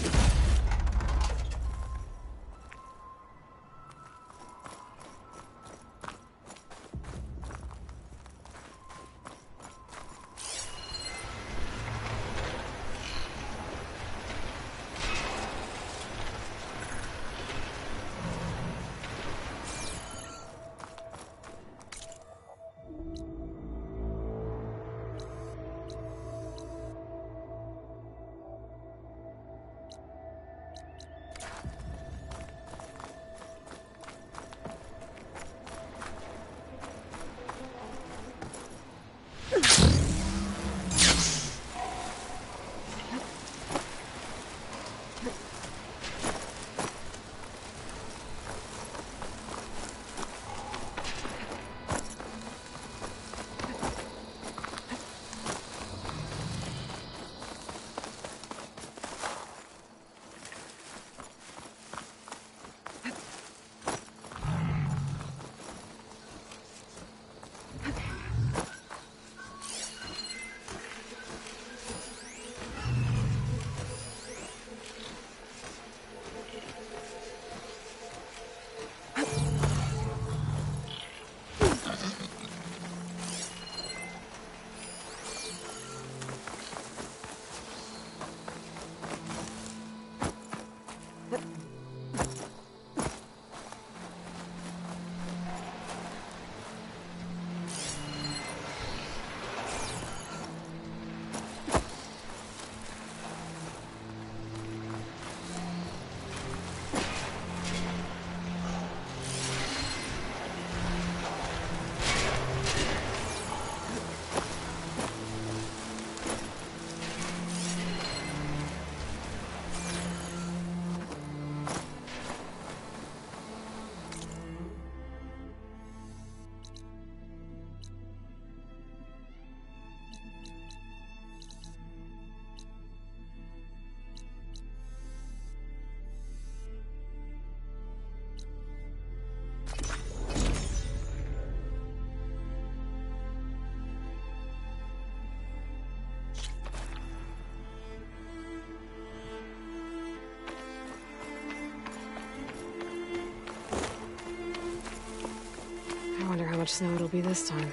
I wonder how much snow it'll be this time.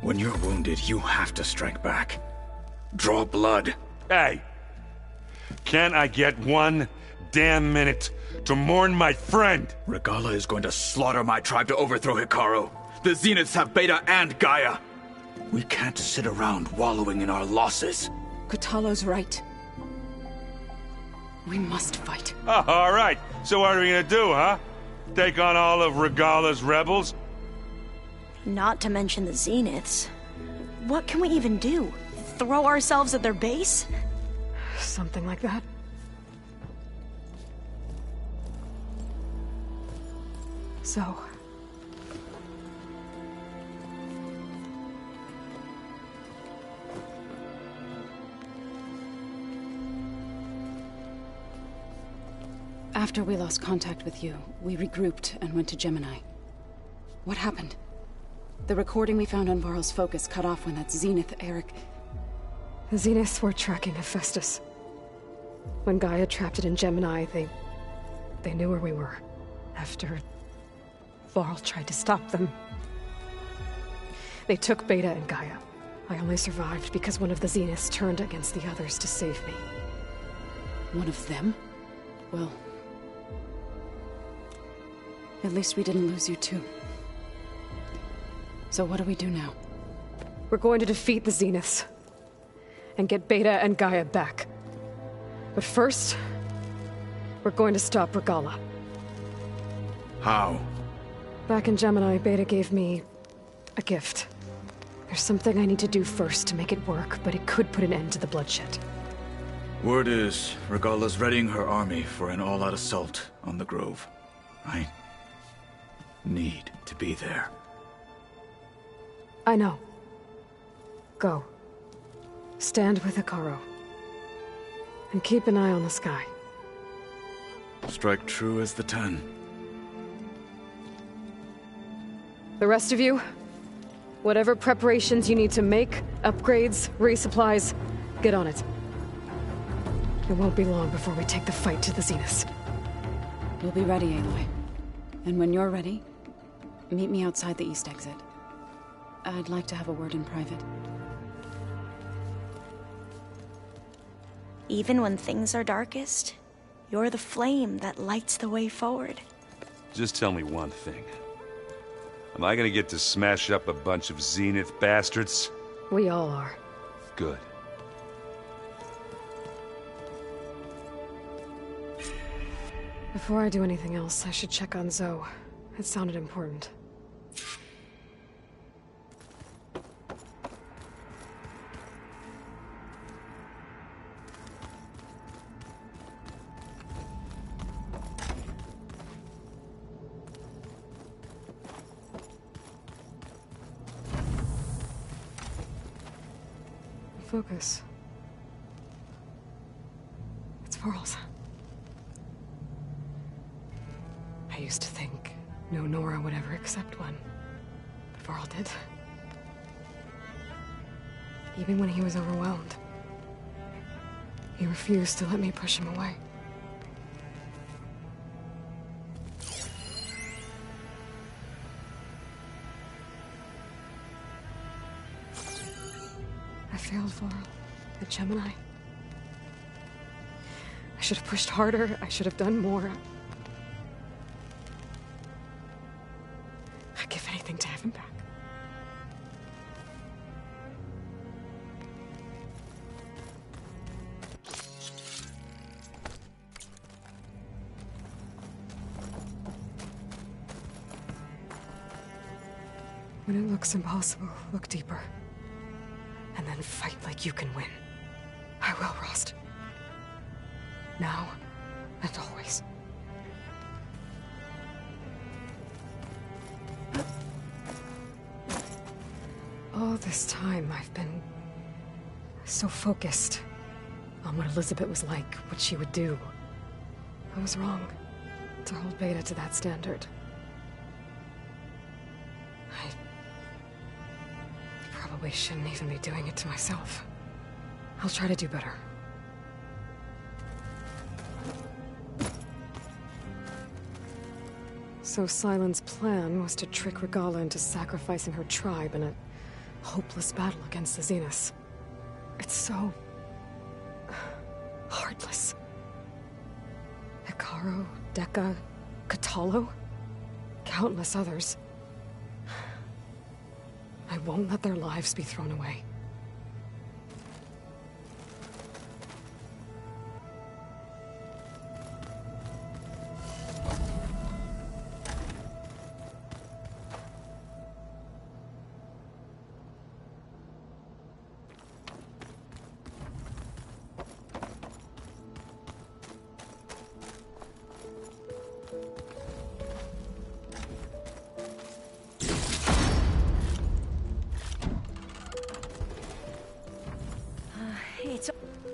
When you're wounded, you have to strike back. Draw blood. Hey! Can't I get one damn minute to mourn my friend? Regala is going to slaughter my tribe to overthrow Hikaru. The Zeniths have Beta and Gaia. We can't sit around wallowing in our losses. Kotallo's right. We must fight. Oh, all right. So what are we gonna do, huh? Take on all of Regala's rebels? Not to mention the Zeniths. What can we even do? Throw ourselves at their base? Something like that. So... After we lost contact with you, we regrouped and went to Gemini. What happened? The recording we found on Varl's focus cut off when that Zenith, Eric... The Zeniths were tracking Hephaestus. When Gaia trapped it in Gemini, they knew where we were. After Varl tried to stop them. They took Beta and Gaia. I only survived because one of the Zeniths turned against the others to save me. One of them? Well... at least we didn't lose you too. So what do we do now? We're going to defeat the Zeniths. And get Beta and Gaia back. But first... we're going to stop Regala. How? Back in Gemini, Beta gave me... A gift. There's something I need to do first to make it work, but it could put an end to the bloodshed. Word is, Regala's readying her army for an all-out assault on the Grove. I need to be there. I know. Go. Stand with Hikaru. And keep an eye on the sky. Strike true as the 10. The rest of you, whatever preparations you need to make, upgrades, resupplies, get on it. It won't be long before we take the fight to the Zeniths. We'll be ready, Aloy. And when you're ready, meet me outside the east exit. I'd like to have a word in private. Even when things are darkest, you're the flame that lights the way forward. Just tell me one thing. Am I gonna get to smash up a bunch of Zenith bastards? We all are. Good. Before I do anything else, I should check on Zoe. It sounded important. Focus. It's Varl's. I used to think no Nora would ever accept one, but Varl did. Even when he was overwhelmed, he refused to let me push him away. I failed Varl, the Gemini. I should have pushed harder, I should have done more. I'd give anything to have him back. When it looks impossible, look deeper. And then fight like you can win. I will, Rost. Now and always. All this time, I've been so focused on what Elizabeth was like, what she would do. I was wrong to hold Beta to that standard. I probably shouldn't even be doing it to myself. I'll try to do better. So Sylens' plan was to trick Regala into sacrificing her tribe in a hopeless battle against the Zeniths. It's so heartless. Hikaru, Dekka, Katalo, countless others. I won't let their lives be thrown away.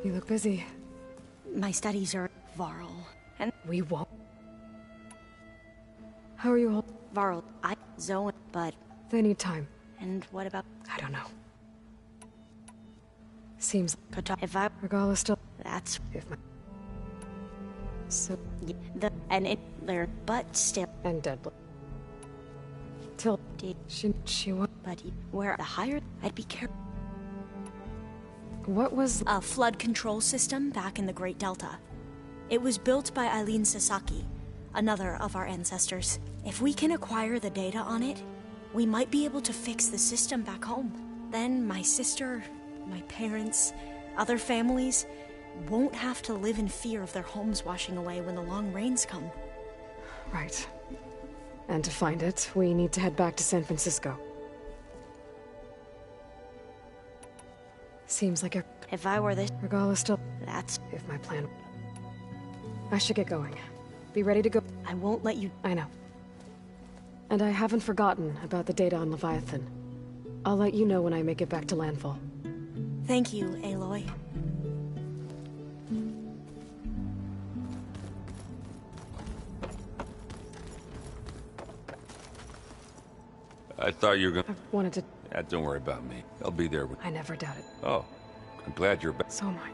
You look busy. My studies are Varl, and we won't. How are you all? Varl, Zoe, but they need time. And what about? I don't know. Seems if I Regala still. That's if my. So and it there, but still and dead. Till she was. But where the higher I'd be careful. What was a flood control system back in the Great Delta? It was built by Eileen Sasaki, another of our ancestors. If we can acquire the data on it, we might be able to fix the system back home. Then my sister, my parents, other families won't have to live in fear of their homes washing away when the long rains come. Right. And to find it, we need to head back to San Francisco. Seems like If I were this... Regala's still... That's... If my plan... I should get going. Be ready to go. I won't let you... I know. And I haven't forgotten about the data on Leviathan. I'll let you know when I make it back to landfall. Thank you, Aloy. I thought you were gonna... I wanted to... Yeah, don't worry about me. I'll be there with... I never doubted. Oh, I'm glad you're back. So am I.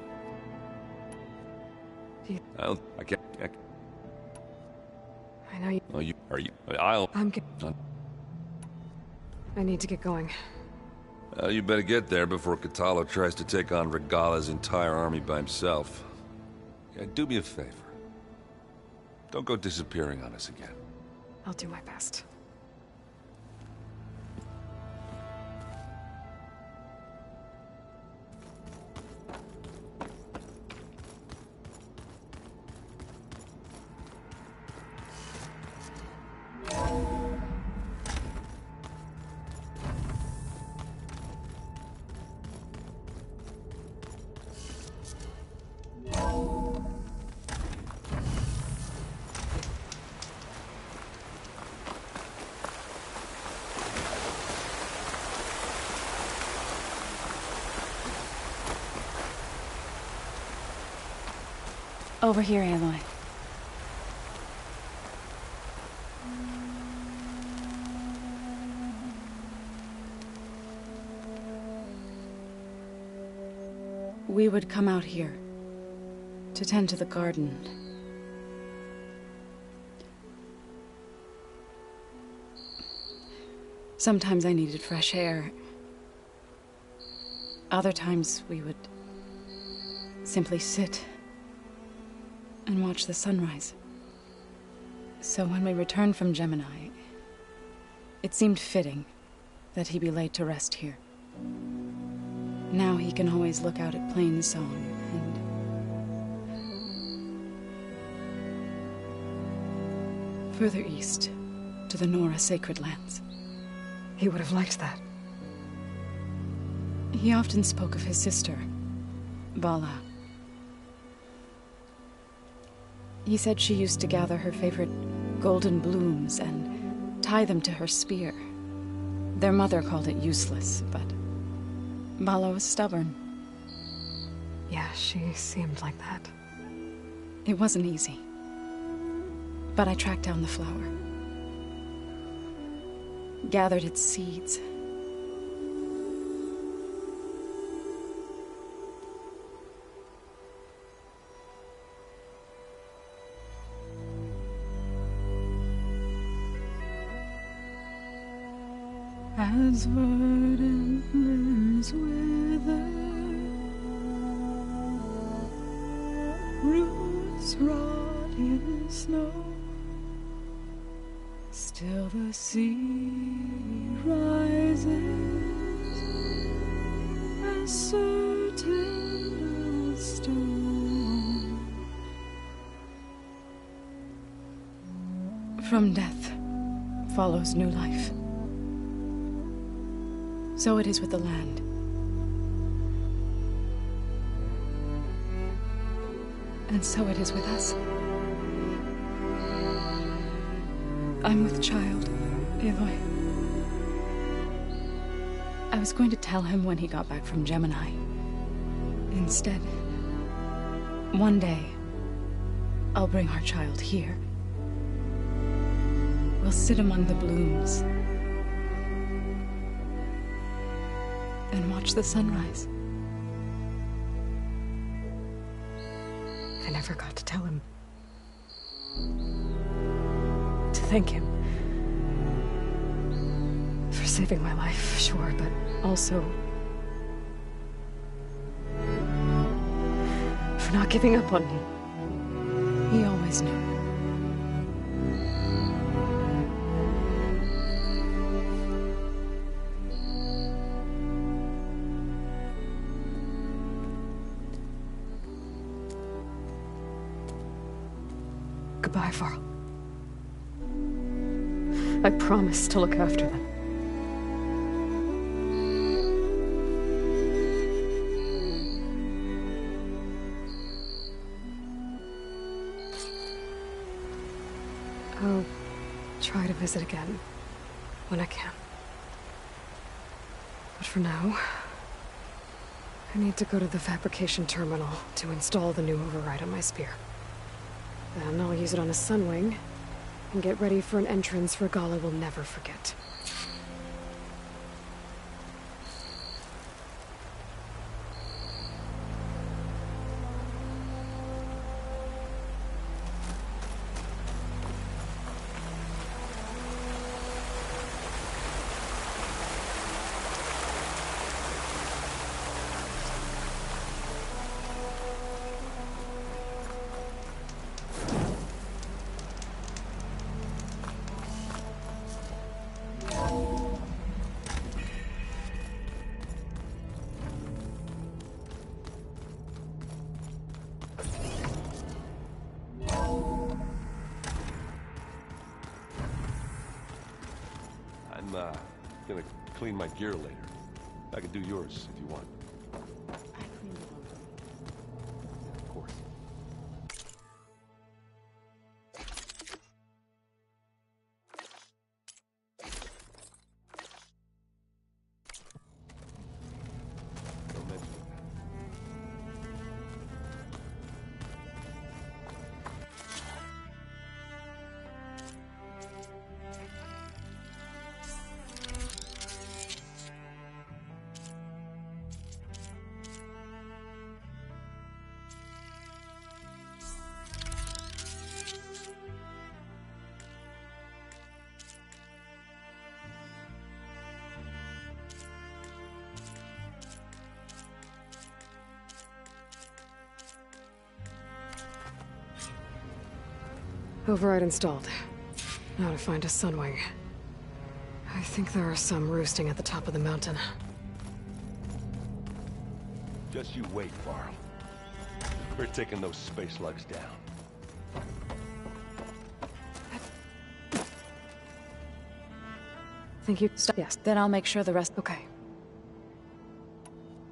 I can't... I know you... Oh, you... Are you... I'll... I'm I need to get going. You better get there before Katalo tries to take on Regala's entire army by himself. Yeah, do me a favor. Don't go disappearing on us again. I'll do my best. Over here, Aloy. We would come out here to tend to the garden. Sometimes I needed fresh air. Other times we would simply sit and watch the sunrise. So when we returned from Gemini, it seemed fitting that he be laid to rest here. Now he can always look out at Plain Song and further east to the Nora Sacred Lands. He would have liked that. He often spoke of his sister, Bala. He said she used to gather her favorite golden blooms and tie them to her spear. Their mother called it useless, but Bala was stubborn. Yeah, she seemed like that. It wasn't easy. But I tracked down the flower. Gathered its seeds. As verdant limbs wither, roots rot in snow, still the sea rises, as certain as stone. From death follows new life. So it is with the land. And so it is with us. I'm with child, Aloy. I was going to tell him when he got back from Gemini. Instead, one day, I'll bring our child here. We'll sit among the blooms and watch the sunrise. I never got to tell him. To thank him. For saving my life, sure, but also for not giving up on me. He always knew. Goodbye, Varl. I promise to look after them. I'll try to visit again when I can. But for now, I need to go to the fabrication terminal to install the new override on my spear. Then I'll use it on a sunwing and get ready for an entrance Regala will never forget. I'm gonna clean my gear later. I can do yours if you want. I cleaned it already. Of course. Don't mention it. Override installed. Now to find a sunwing. I think there are some roosting at the top of the mountain. Just you wait, Varl. We're taking those space lugs down. Think you stop? Yes. Then I'll make sure the rest. Okay.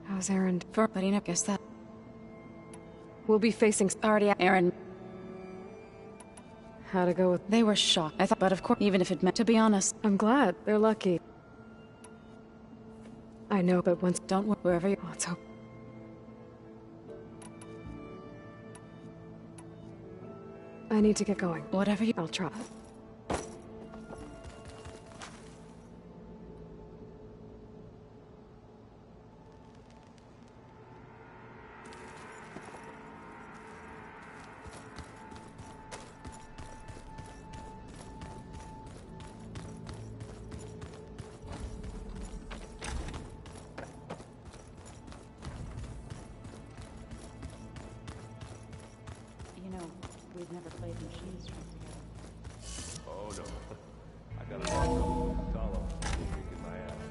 How's Aaron? But I didn't guess that. We'll be facing Already, Aaron. How to go with... They were shocked. I thought, but of course, even if it meant to be honest. I'm glad. They're lucky. I know, but once... Don't worry, wherever you... Let's hope. I need to get going. Whatever you... I'll try. You know, we've never played machine strength together. Oh no. I got a lot of trouble with Katalo kicking my ass.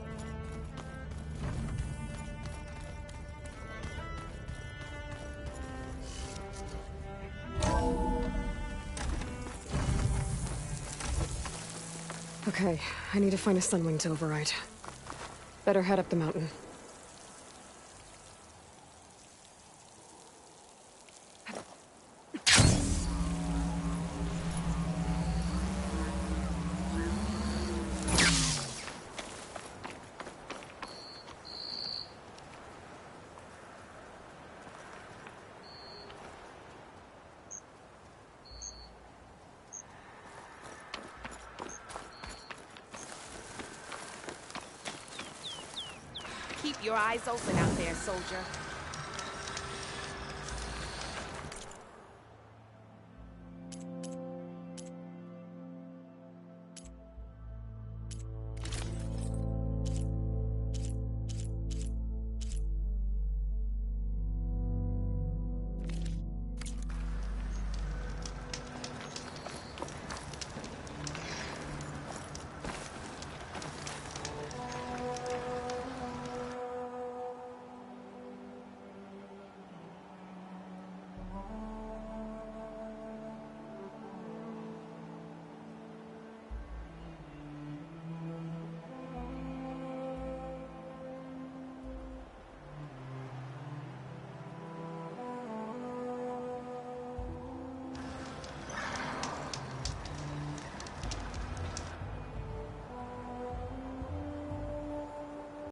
Okay, I need to find a sunwing to override. Better head up the mountain. Keep your eyes open out there, soldier.